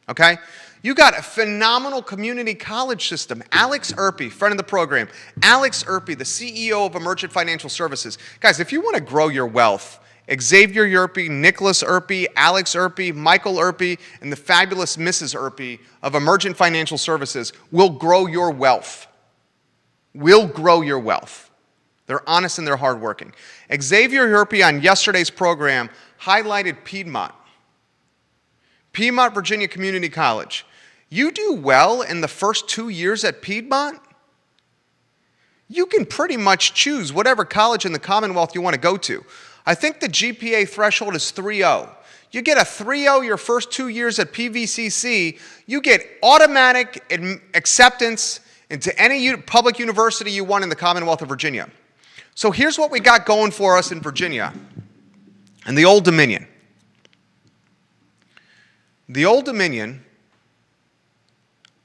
Okay? You got a phenomenal community college system. Alex Erpy, friend of the program. Alex Erpy, the CEO of Emergent Financial Services. Guys, if you want to grow your wealth, Xavier Erpy, Nicholas Erpy, Alex Erpy, Michael Erpy, and the fabulous Mrs. Erpy of Emergent Financial Services will grow your wealth. Will grow your wealth. They're honest and they're hardworking. Xavier Erpy on yesterday's program highlighted Piedmont. Piedmont, Virginia Community College. You do well in the first 2 years at Piedmont, you can pretty much choose whatever college in the Commonwealth you want to go to. I think the GPA threshold is 3.0. You get a 3.0 your first 2 years at PVCC, you get automatic acceptance into any public university you want in the Commonwealth of Virginia. So here's what we got going for us in Virginia and the Old Dominion. The Old Dominion,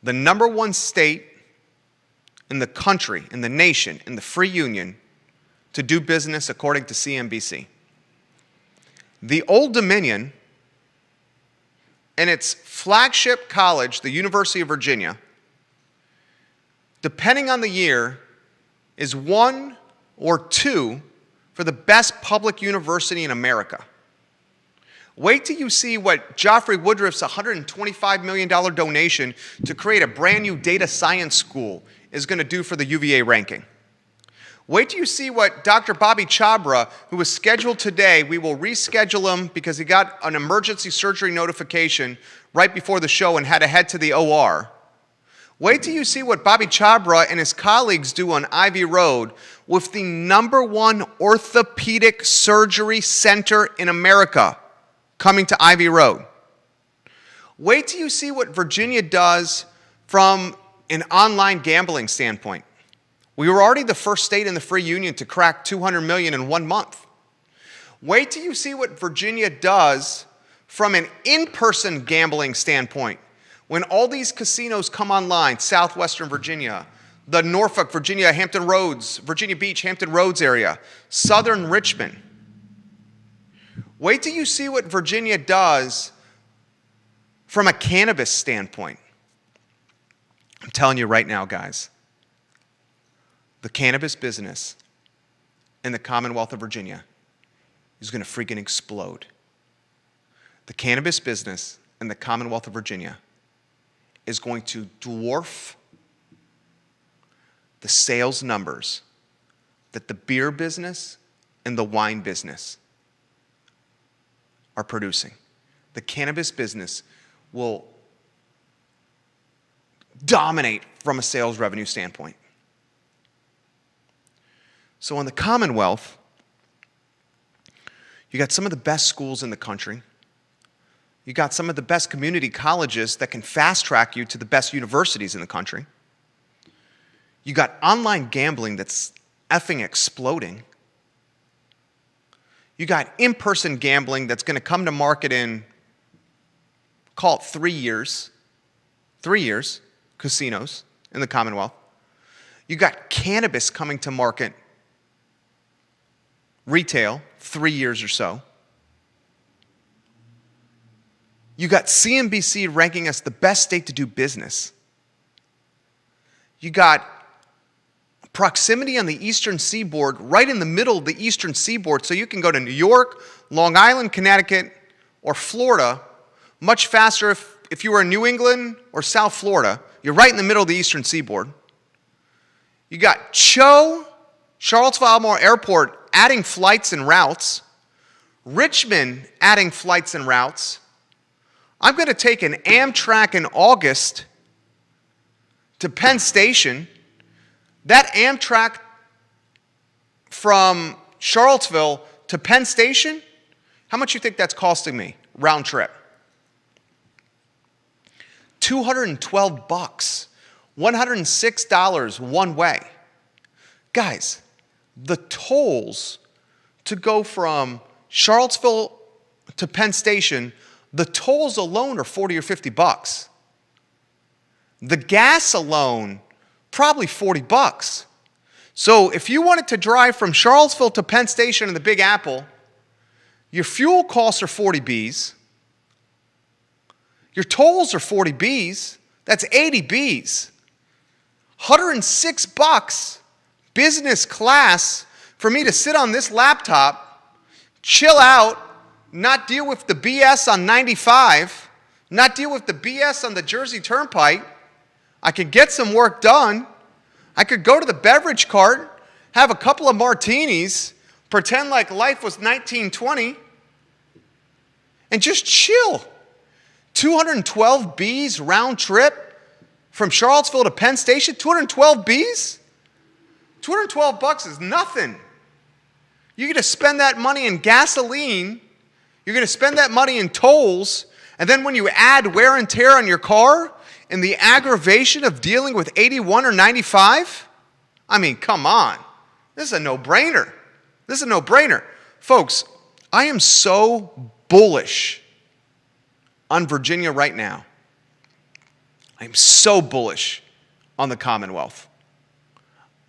the number one state in the country, in the nation, in the free union, to do business according to CNBC. The Old Dominion and its flagship college, the University of Virginia, depending on the year, is 1 or 2 for the best public university in America. Wait till you see what Joffrey Woodruff's $125 million donation to create a brand new data science school is going to do for the UVA ranking. Wait till you see what Dr. Bobby Chabra, who was scheduled today, we will reschedule him because he got an emergency surgery notification right before the show and had to head to the OR. Wait till you see what Bobby Chabra and his colleagues do on Ivy Road with the #1 orthopedic surgery center in America coming to Ivy Road. Wait till you see what Virginia does from an online gambling standpoint. We were already the first state in the free union to crack 200 million in 1 month. Wait till you see what Virginia does from an in-person gambling standpoint. When all these casinos come online, southwestern Virginia, the Norfolk, Virginia, Hampton Roads, Virginia Beach, Hampton Roads area, southern Richmond. Wait till you see what Virginia does from a cannabis standpoint. I'm telling you right now, guys, the cannabis business in the Commonwealth of Virginia is going to freaking explode. The cannabis business in the Commonwealth of Virginia is going to dwarf the sales numbers that the beer business and the wine business are producing. The cannabis business will dominate from a sales revenue standpoint. So in the Commonwealth, you got some of the best schools in the country. You got some of the best community colleges that can fast track you to the best universities in the country. You got online gambling that's effing exploding. You got in-person gambling that's going to come to market in, call it 3 years. 3 years, casinos in the Commonwealth. You got cannabis coming to market, retail, 3 years or so. You got CNBC ranking us the best state to do business. You got proximity on the eastern seaboard, right in the middle of the eastern seaboard, so you can go to New York, Long Island, Connecticut, or Florida much faster if you were in New England or South Florida. You're right in the middle of the eastern seaboard. You got Charlottesville-Albemarle Airport adding flights and routes. Richmond adding flights and routes. I'm going to take an Amtrak in August to Penn Station. That Amtrak from Charlottesville to Penn Station, how much do you think that's costing me round trip? $212, $106 one way. Guys, the tolls to go from Charlottesville to Penn Station, the tolls alone are $40 or $50. The gas alone, probably $40. So if you wanted to drive from Charlottesville to Penn Station in the Big Apple, your fuel costs are 40 Bs. Your tolls are 40 Bs. That's 80 Bs. $106 business class for me to sit on this laptop, chill out, not deal with the BS on 95, not deal with the BS on the Jersey Turnpike. I could get some work done. I could go to the beverage cart, have a couple of martinis, pretend like life was 1920, and just chill. 212 Bs round trip from Charlottesville to Penn Station, 212 Bs? $212 is nothing. You're going to spend that money in gasoline, you're going to spend that money in tolls, and then when you add wear and tear on your car and the aggravation of dealing with 81 or 95, I mean, come on. This is a no-brainer. This is a no-brainer. Folks, I am so bullish on Virginia right now. I'm so bullish on the Commonwealth.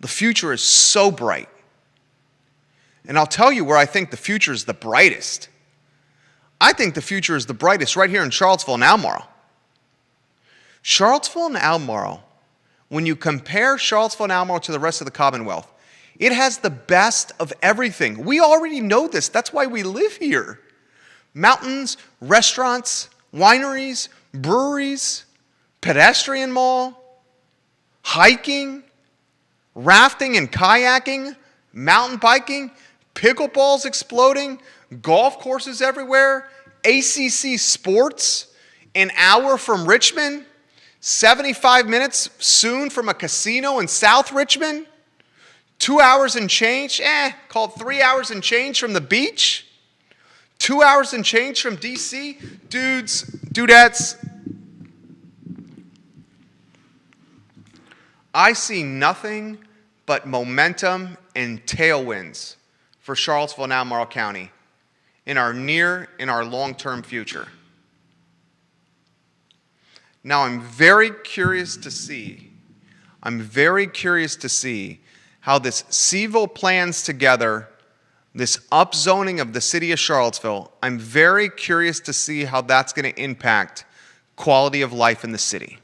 The future is so bright. And I'll tell you where I think the future is the brightest. I think the future is the brightest right here in Charlottesville and Albemarle. Charlottesville and Albemarle, when you compare Charlottesville and Albemarle to the rest of the Commonwealth, it has the best of everything. We already know this. That's why we live here. Mountains, restaurants, wineries, breweries, pedestrian mall, hiking, rafting and kayaking, mountain biking, pickleballs exploding, golf courses everywhere, ACC sports, an hour from Richmond, 75 minutes soon from a casino in South Richmond, 2 hours and change, call it 3 hours and change from the beach, 2 hours and change from DC. Dudes, dudettes, I see nothing but momentum and tailwinds for Charlottesville and Albemarle County in our near and our long-term future. Now, I'm very curious to see how this CVille plans together, this upzoning of the city of Charlottesville. I'm very curious to see how that's going to impact quality of life in the city.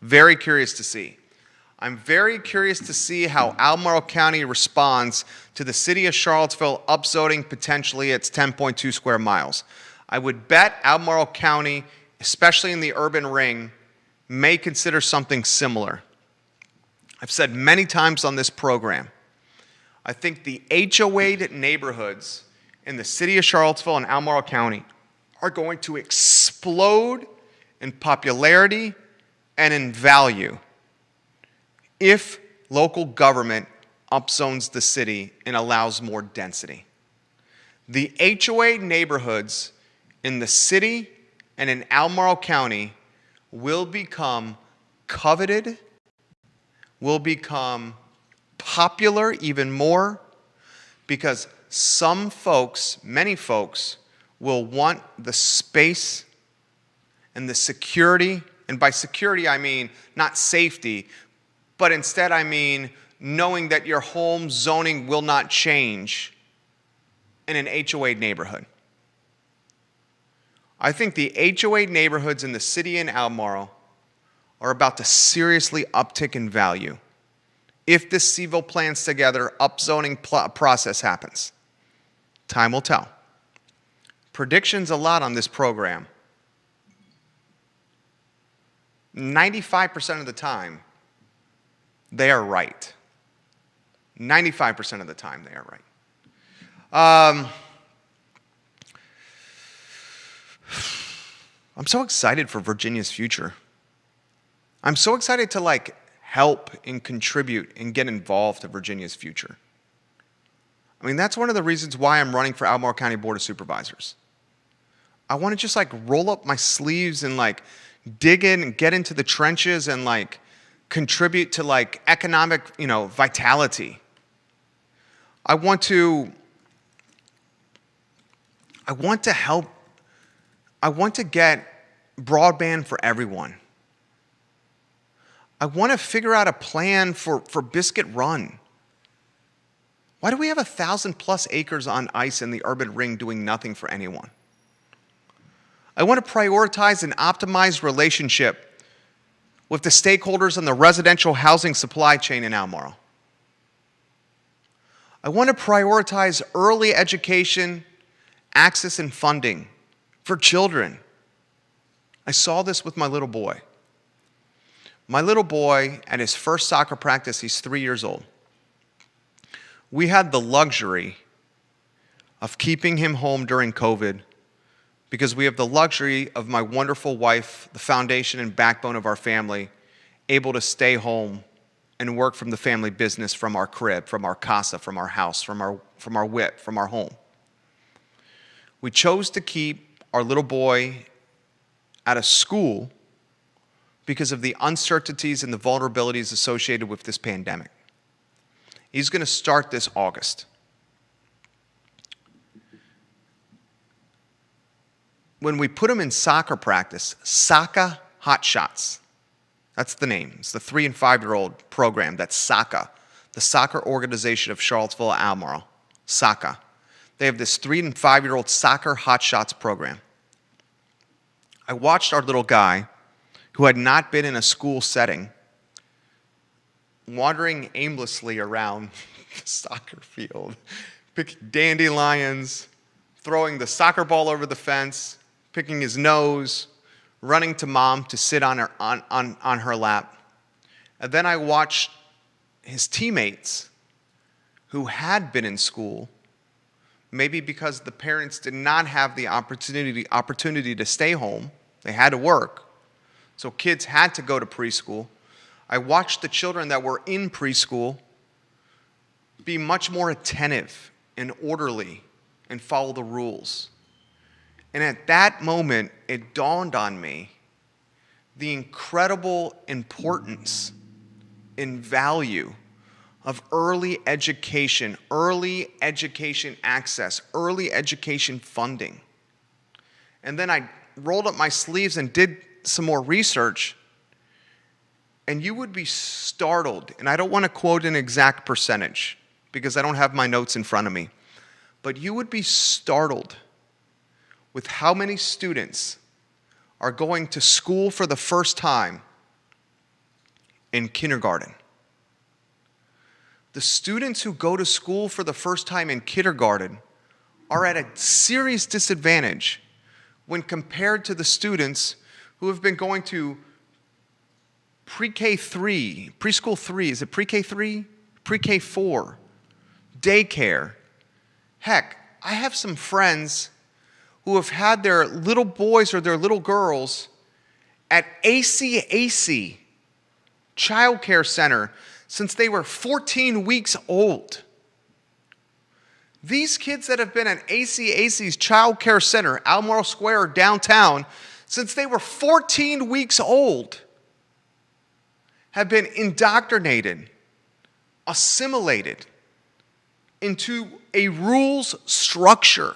Very curious to see. I'm very curious to see how Albemarle County responds to the city of Charlottesville upzoning potentially its 10.2 square miles. I would bet Albemarle County, especially in the urban ring, may consider something similar. I've said many times on this program, I think the HOA neighborhoods in the city of Charlottesville and Albemarle County are going to explode in popularity and in value if local government upzones the city and allows more density. The HOA neighborhoods in the city and in Albemarle County will become coveted, will become popular even more, because some folks, many folks, will want the space and the security, and by security I mean not safety, but instead I mean knowing that your home zoning will not change in an HOA neighborhood. I think the HOA neighborhoods in the city and Albemarle are about to seriously uptick in value if this CVille plans together upzoning process happens. Time will tell. Predictions a lot on this program. 95% of the time, they are right. 95% of the time, they are right. I'm so excited for Virginia's future. I'm so excited to help and contribute and get involved in Virginia's future. I mean, that's one of the reasons why I'm running for Albemarle County Board of Supervisors. I want to just roll up my sleeves and dig in and get into the trenches and contribute to economic, vitality. I want to help. I want to get broadband for everyone. I want to figure out a plan for Biscuit Run. Why do we have 1,000+ acres on ice in the urban ring doing nothing for anyone? I want to prioritize an optimized relationship with the stakeholders in the residential housing supply chain in Albemarle. I want to prioritize early education, access, and funding for children. I saw this with my little boy. My little boy, at his first soccer practice, he's 3 years old. We had the luxury of keeping him home during COVID because we have the luxury of my wonderful wife, the foundation and backbone of our family, able to stay home and work from the family business, from our crib, from our casa, from our house, from our whip, from our home. We chose to keep our little boy at a school because of the uncertainties and the vulnerabilities associated with this pandemic. He's going to start this August. When we put him in soccer practice, SACA Hot Shots, that's the name. It's the 3- and 5-year-old program. That's SACA, the soccer organization of Charlottesville, Albemarle. SACA. They have this 3- and 5-year-old soccer Hot Shots program. I watched our little guy, who had not been in a school setting, wandering aimlessly around the soccer field, picking dandelions, throwing the soccer ball over the fence, picking his nose, running to mom to sit on her lap. And then I watched his teammates who had been in school, maybe because the parents did not have the opportunity to stay home. They had to work. So kids had to go to preschool. I watched the children that were in preschool be much more attentive and orderly and follow the rules. And at that moment, it dawned on me the incredible importance and value of early education access, early education funding. And then I rolled up my sleeves and did some more research, and you would be startled, and I don't want to quote an exact percentage because I don't have my notes in front of me, but you would be startled with how many students are going to school for the first time in kindergarten. The students who go to school for the first time in kindergarten are at a serious disadvantage when compared to the students who have been going to pre-K 3, preschool 3, is it pre-K 3? Pre-K 4, daycare. Heck, I have some friends who have had their little boys or their little girls at ACAC, Child Care Center, since they were 14 weeks old. These kids that have been at ACAC's Child Care Center, Albemarle Square, downtown, since they were 14 weeks old, have been indoctrinated, assimilated into a rules structure.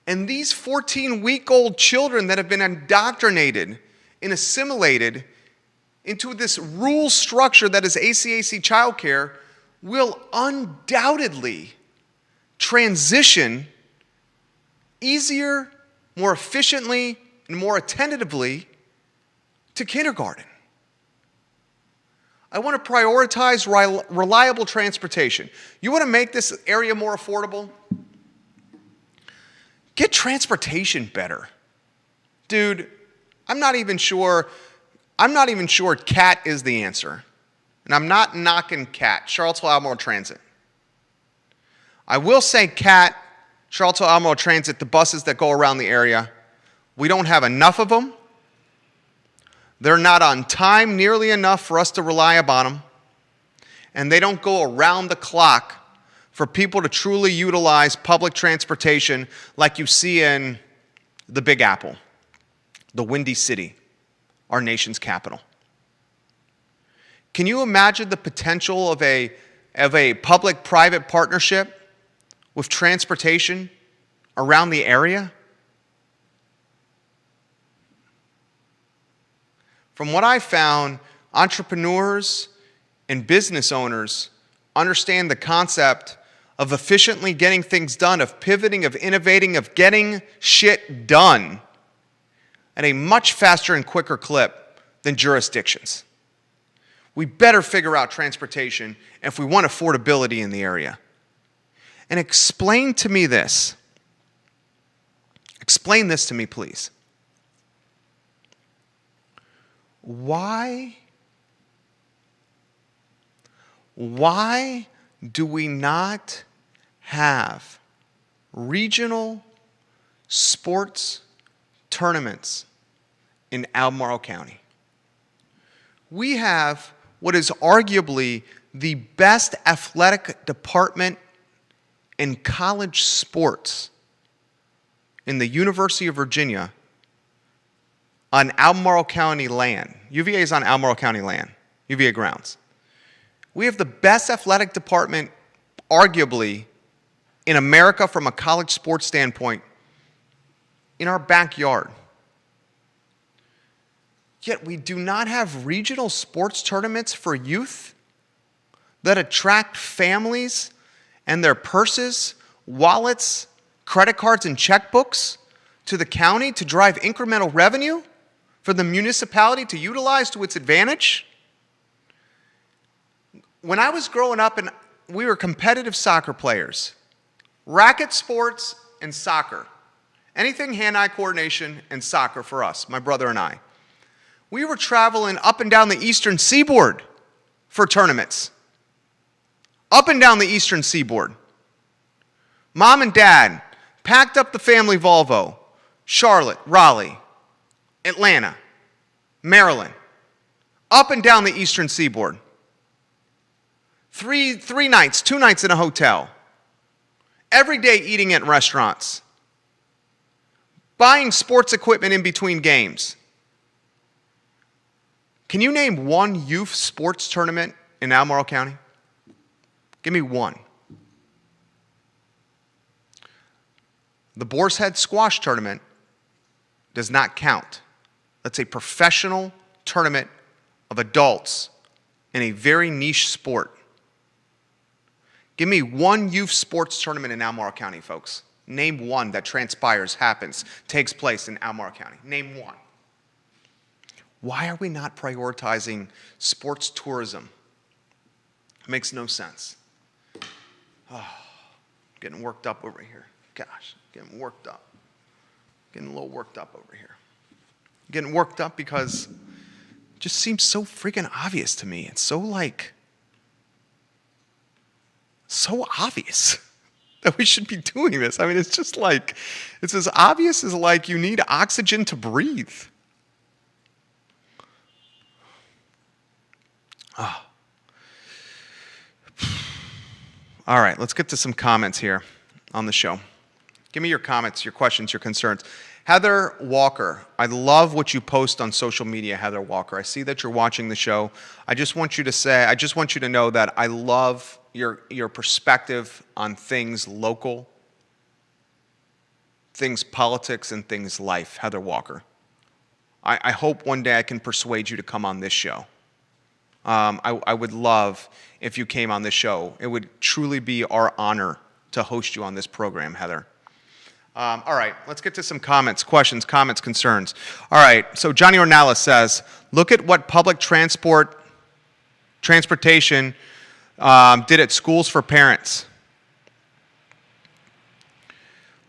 And these 14-week-old children that have been indoctrinated and assimilated into this rule structure that is ACAC childcare will undoubtedly transition easier, more efficiently, and more attentively to kindergarten. I want to prioritize reliable transportation. You want to make this area more affordable? Get transportation better. Dude, I'm not even sure CAT is the answer. And I'm not knocking CAT, Charlottesville Albemarle Transit. I will say CAT, Charlottesville Albemarle Transit, the buses that go around the area, we don't have enough of them. They're not on time nearly enough for us to rely upon them. And they don't go around the clock for people to truly utilize public transportation like you see in the Big Apple, the Windy City, our nation's capital. Can you imagine the potential of a public-private partnership with transportation around the area? From what I found, entrepreneurs and business owners understand the concept of efficiently getting things done, of pivoting, of innovating, of getting shit done at a much faster and quicker clip than jurisdictions. We better figure out transportation if we want affordability in the area. And explain to me this. Explain this to me, please. Why do we not have regional sports tournaments in Albemarle County? We have what is arguably the best athletic department in college sports in the University of Virginia on Albemarle County land. UVA is on Albemarle County land, UVA grounds. We have the best athletic department, arguably, in America from a college sports standpoint, in our backyard. Yet we do not have regional sports tournaments for youth that attract families and their purses, wallets, credit cards, and checkbooks to the county to drive incremental revenue for the municipality to utilize to its advantage. When I was growing up, and we were competitive soccer players, racket sports and soccer, anything hand-eye coordination and soccer for us, my brother and I. We were traveling up and down the eastern seaboard for tournaments. Up and down the eastern seaboard. Mom and dad packed up the family Volvo, Charlotte, Raleigh, Atlanta, Maryland, up and down the eastern seaboard. Three nights, 2 nights in a hotel. Every day eating at restaurants. Buying sports equipment in between games. Can you name one youth sports tournament in Albemarle County? Give me one. The Boar's Head Squash Tournament does not count. That's a professional tournament of adults in a very niche sport. Give me one youth sports tournament in Albemarle County, folks. Name one that transpires, happens, takes place in Albemarle County. Name one. Why are we not prioritizing sports tourism? It makes no sense. Oh, getting worked up over here. Gosh, getting worked up. Getting a little worked up over here. Getting worked up because just seems so freaking obvious to me. It's so obvious that we should be doing this. I mean, it's just like, it's as obvious as like you need oxygen to breathe. Oh. All right, let's get to some comments here on the show. Give me your comments, your questions, your concerns. Heather Walker, I love what you post on social media, Heather Walker. I see that you're watching the show. I just want you to know that I love your perspective on things local, things politics, and things life, Heather Walker. I hope one day I can persuade you to come on this show. I would love if you came on this show. It would truly be our honor to host you on this program, Heather. All right, let's get to some comments, questions, comments, concerns. All right, so Johnny Ornelas says, look at what public transportation did at schools for parents.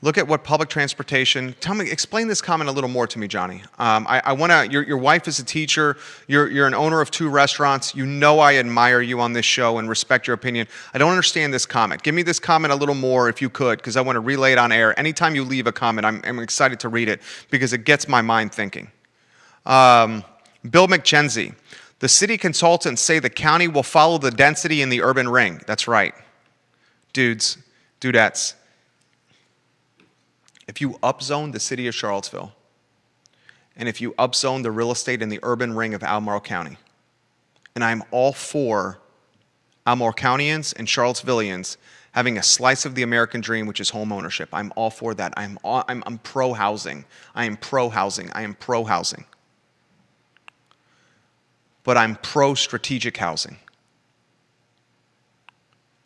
Look at what public transportation. Explain this comment a little more to me, Johnny. I want to. Your wife is a teacher. You're an owner of 2 restaurants. You know I admire you on this show and respect your opinion. I don't understand this comment. Give me this comment a little more if you could, because I want to relay it on air. Anytime you leave a comment, I'm excited to read it because it gets my mind thinking. Bill McKenzie. The city consultants say the county will follow the density in the urban ring. That's right. Dudettes. If you upzone the city of Charlottesville, and if you upzone the real estate in the urban ring of Albemarle County, and I'm all for Albemarle Countyans and Charlottesvillians having a slice of the American dream, which is home ownership. I'm all for that. I'm pro-housing. I am pro-housing. I am pro-housing. But I'm pro-strategic housing.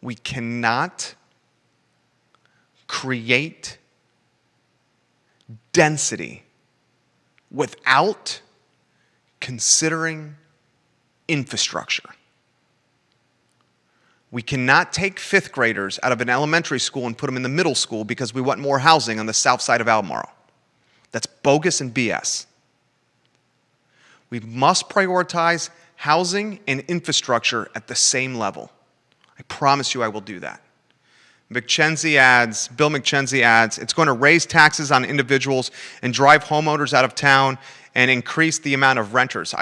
We cannot create density without considering infrastructure. We cannot take 5th graders out of an elementary school and put them in the middle school because we want more housing on the south side of Albemarle. That's bogus and BS. We must prioritize housing and infrastructure at the same level. I promise you I will do that. Bill McKenzie adds, it's going to raise taxes on individuals and drive homeowners out of town and increase the amount of renters.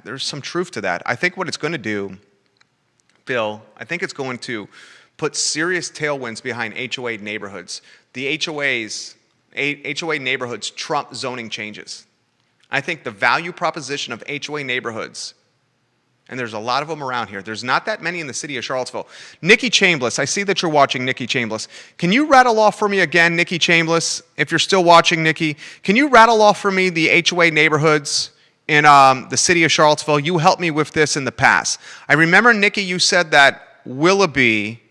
There's some truth to that. I think what it's going to do, Bill, I think it's going to put serious tailwinds behind HOA neighborhoods. The HOA neighborhoods trump zoning changes. I think the value proposition of HOA neighborhoods, and there's a lot of them around here. There's not that many in the city of Charlottesville. Nikki Chambliss, I see that you're watching, Nikki Chambliss. Can you rattle off for me again, Nikki Chambliss, if you're still watching, Nikki? Can you rattle off for me the HOA neighborhoods in the city of Charlottesville? You helped me with this in the past. I remember, Nikki, you said that Willoughby,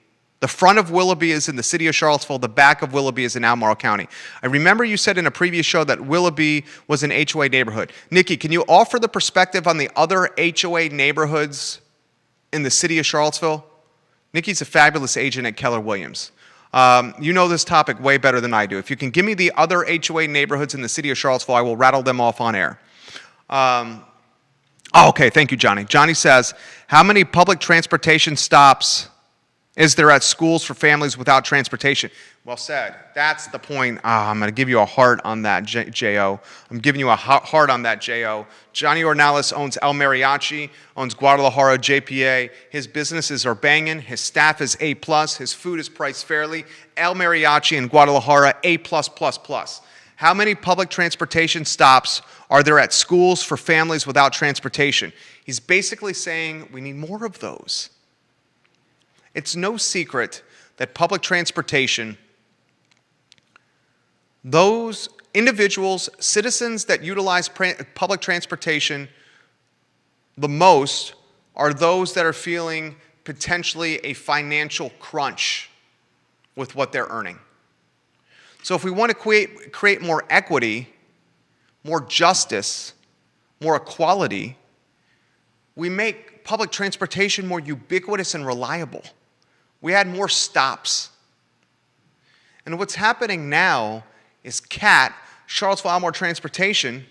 the front of Willoughby is in the city of Charlottesville, the back of Willoughby is in Albemarle County. I remember you said in a previous show that Willoughby was an HOA neighborhood. Nikki, can you offer the perspective on the other HOA neighborhoods in the city of Charlottesville? Nikki's a fabulous agent at Keller Williams. You know this topic way better than I do. If you can give me the other HOA neighborhoods in the city of Charlottesville, I will rattle them off on air. Okay, thank you, Johnny. Johnny says, how many public transportation stops is there at schools for families without transportation? Well said. That's the point. I'm going to give you a heart on that, J.O. I'm giving you a heart on that, J.O. Johnny Ornelas owns El Mariachi, owns Guadalajara JPA. His businesses are banging. His staff is A+. His food is priced fairly. El Mariachi in Guadalajara, A+++. How many public transportation stops are there at schools for families without transportation? He's basically saying we need more of those. It's no secret that public transportation, those individuals, citizens that utilize public transportation the most are those that are feeling potentially a financial crunch with what they're earning. So if we want to create more equity, more justice, more equality, we make public transportation more ubiquitous and reliable. We add more stops. And what's happening now is CAT, Charlottesville Albemarle Transportation,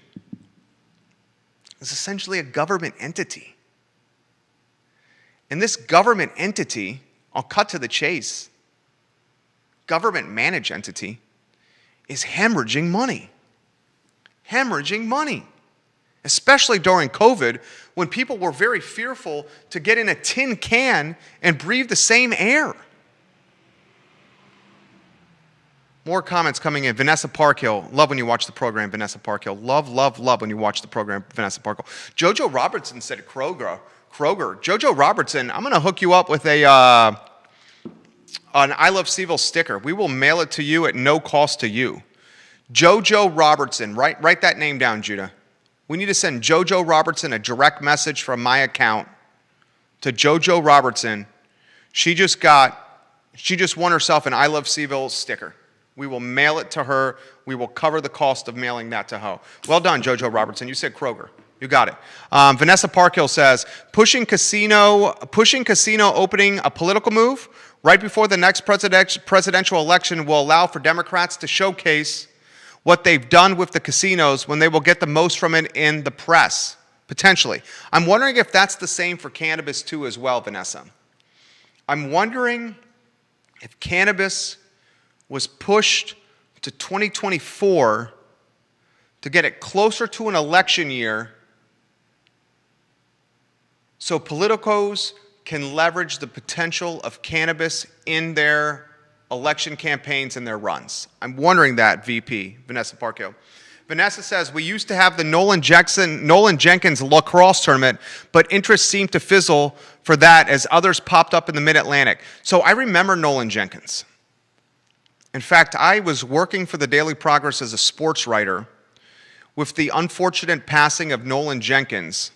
is essentially a government entity. And this government entity, I'll cut to the chase, government managed entity, is hemorrhaging money. Hemorrhaging money. Especially during COVID, when people were very fearful to get in a tin can and breathe the same air. More comments coming in. Vanessa Parkhill. Love when you watch the program, Vanessa Parkhill. Love, love, love when you watch the program, Vanessa Parkhill. Jojo Robertson said Kroger. Jojo Robertson, I'm going to hook you up with an I Love Seville sticker. We will mail it to you at no cost to you. Jojo Robertson. Write that name down, Judah. We need to send Jojo Robertson a direct message from my account to Jojo Robertson. She just won herself an I Love Seville sticker. We will mail it to her. We will cover the cost of mailing that to her. Well done, Jojo Robertson. You said Kroger. You got it. Vanessa Parkhill says, pushing casino opening a political move right before the next presidential election will allow for Democrats to showcase what they've done with the casinos when they will get the most from it in the press, potentially. I'm wondering if that's the same for cannabis too as well, Vanessa. I'm wondering if cannabis was pushed to 2024 to get it closer to an election year so politicos can leverage the potential of cannabis in their election campaigns and their runs. I'm wondering that, VP, Vanessa Parkhill. Vanessa says, we used to have the Nolan Jenkins lacrosse tournament, but interest seemed to fizzle for that as others popped up in the Mid-Atlantic. So I remember Nolan Jenkins. In fact, I was working for the Daily Progress as a sports writer with the unfortunate passing of Nolan Jenkins,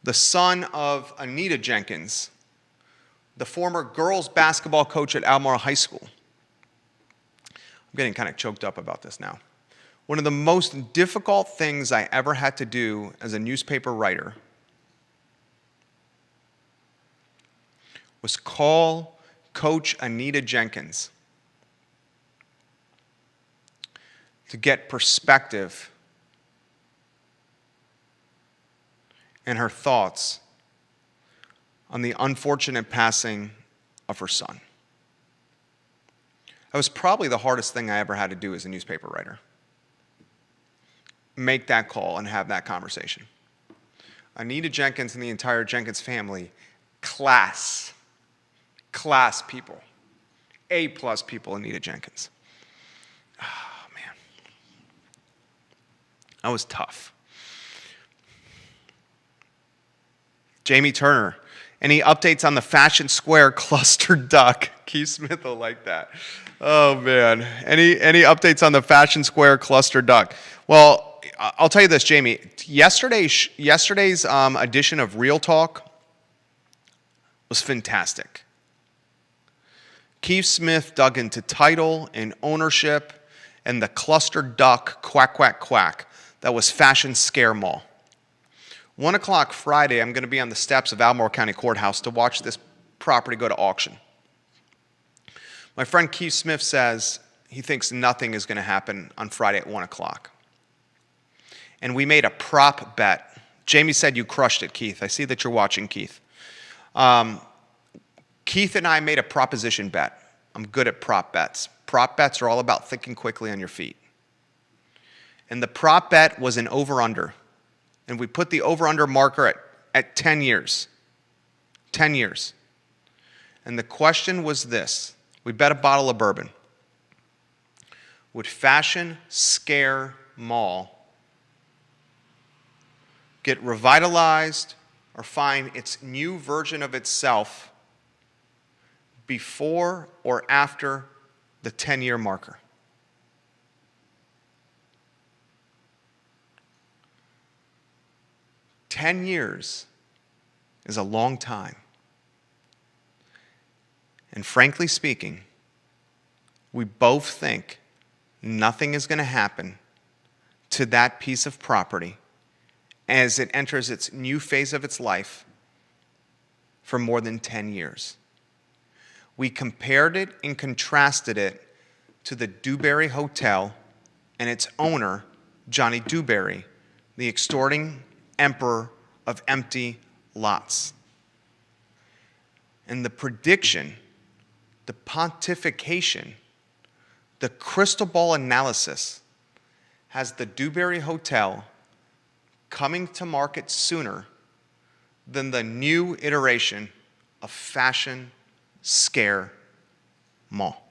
the son of Anita Jenkins, the former girls basketball coach at Albemarle High School. I'm getting kind of choked up about this now. One of the most difficult things I ever had to do as a newspaper writer was call Coach Anita Jenkins to get perspective and her thoughts on the unfortunate passing of her son. That was probably the hardest thing I ever had to do as a newspaper writer. Make that call and have that conversation. Anita Jenkins and the entire Jenkins family, class people, A+ people, Anita Jenkins. Oh, man. That was tough. Jamie Turner, any updates on the Fashion Square cluster duck? Keith Smith will like that. Oh, man. Any updates on the Fashion Square cluster duck? Well, I'll tell you this, Jamie. Yesterday's edition of Real Talk was fantastic. Keith Smith dug into title and ownership and the cluster duck quack, quack, quack that was Fashion Scare Mall. 1 o'clock Friday, I'm going to be on the steps of Albemarle County Courthouse to watch this property go to auction. My friend Keith Smith says he thinks nothing is going to happen on Friday at 1 o'clock. And we made a prop bet. Jamie said you crushed it, Keith. I see that you're watching, Keith. Keith and I made a proposition bet. I'm good at prop bets. Prop bets are all about thinking quickly on your feet. And the prop bet was an over-under. And we put the over-under marker at 10 years. 10 years. And the question was this. We bet a bottle of bourbon. Would Fashion Scare Mall get revitalized or find its new version of itself before or after the 10-year marker? Ten years is a long time. And frankly speaking, we both think nothing is going to happen to that piece of property as it enters its new phase of its life for more than 10 years. We compared it and contrasted it to the Dewberry Hotel and its owner, Johnny Dewberry, the extorting emperor of empty lots. And the prediction, the pontification, the crystal ball analysis has the Dewberry Hotel coming to market sooner than the new iteration of Fashion Scare Mall.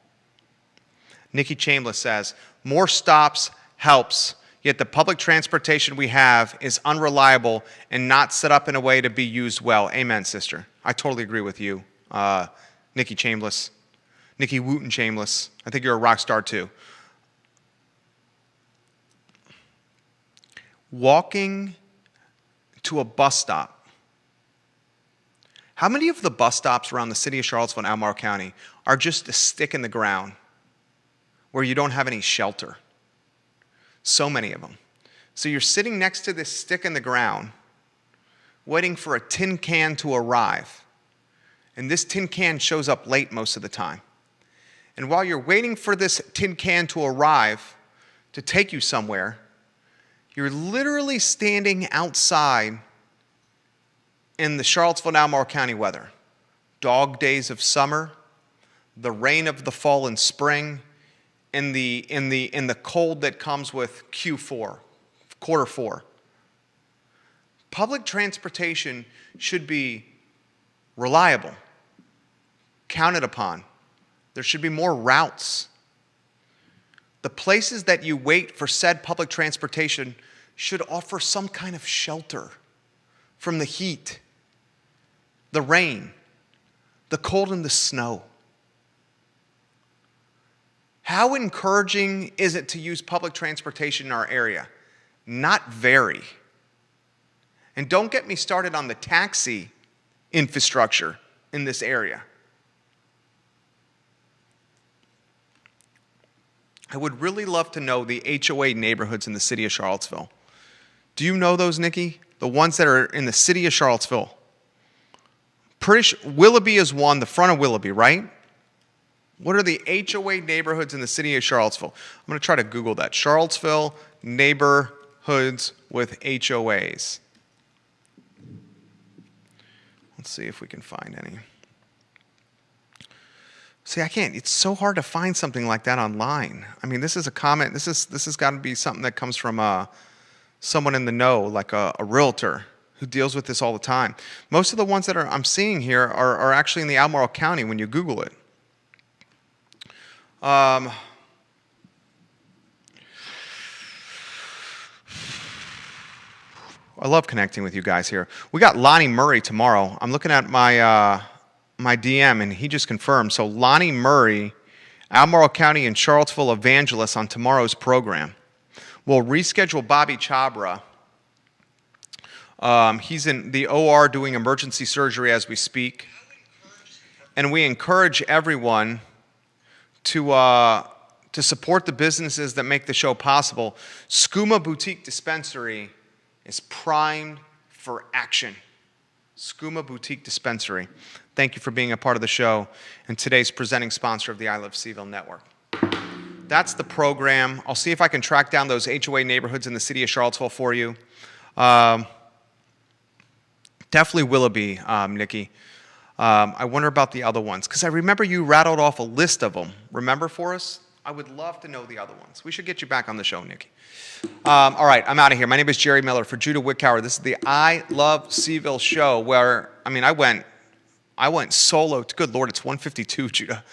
Nikki Chambliss says, more stops helps, yet the public transportation we have is unreliable and not set up in a way to be used well. Amen, sister. I totally agree with you, Nikki Chambliss. Nikki Wooten Chambliss. I think you're a rock star too. Walking to a bus stop. How many of the bus stops around the city of Charlottesville and Albemarle County are just a stick in the ground where you don't have any shelter? So many of them. So you're sitting next to this stick in the ground, waiting for a tin can to arrive. And this tin can shows up late most of the time. And while you're waiting for this tin can to arrive to take you somewhere, you're literally standing outside in the Charlottesville and Albemarle County weather. Dog days of summer, the rain of the fall and spring, in the cold that comes with Q4, quarter four. Public transportation should be reliable, counted upon. There should be more routes. The places that you wait for said public transportation should offer some kind of shelter from the heat, the rain, the cold, and the snow. How encouraging is it to use public transportation in our area? Not very. And don't get me started on the taxi infrastructure in this area. I would really love to know the HOA neighborhoods in the city of Charlottesville. Do you know those, Nikki? The ones that are in the city of Charlottesville. Pretty sure Willoughby is one, the front of Willoughby, right? What are the HOA neighborhoods in the city of Charlottesville? I'm going to try to Google that. Charlottesville neighborhoods with HOAs. Let's see if we can find any. See, I can't. It's so hard to find something like that online. I mean, this is a comment. This has got to be something that comes from someone in the know, like a realtor who deals with this all the time. Most of the ones that I'm seeing here are actually in the Albemarle County when you Google it. I love connecting with you guys here. We got Lonnie Murray tomorrow. I'm looking at my DM, and he just confirmed. So Lonnie Murray, Albemarle County and Charlottesville evangelist on tomorrow's program. We'll reschedule Bobby Chabra. He's in the OR doing emergency surgery as we speak. And we encourage everyone to support the businesses that make the show possible. Skooma Boutique Dispensary is primed for action. Skooma Boutique Dispensary. Thank you for being a part of the show and today's presenting sponsor of the I Love CVille Network. That's the program. I'll see if I can track down those HOA neighborhoods in the city of Charlottesville for you. Definitely Willoughby, Nikki. I wonder about the other ones, because I remember you rattled off a list of them. Remember for us? I would love to know the other ones. We should get you back on the show, Nikki. All right, I'm out of here. My name is Jerry Miller for Judah Wickower. This is the I Love CVille show where, I went solo. Good Lord, it's 1:52, Judah.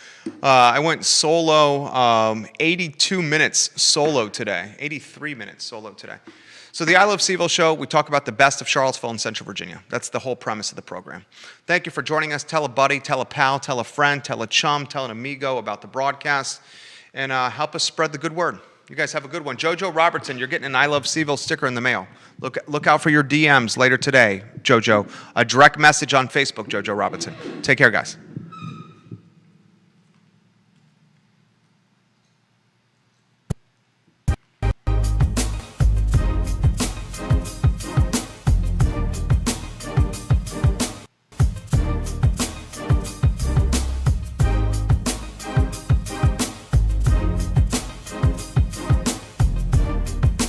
I went solo, 82 minutes solo today, 83 minutes solo today. So the I Love CVille show, we talk about the best of Charlottesville and Central Virginia. That's the whole premise of the program. Thank you for joining us. Tell a buddy, tell a pal, tell a friend, tell a chum, tell an amigo about the broadcast, and help us spread the good word. You guys have a good one. Jojo Robertson, you're getting an I Love CVille sticker in the mail. Look out for your DMs later today, Jojo. A direct message on Facebook, Jojo Robertson. Take care, guys.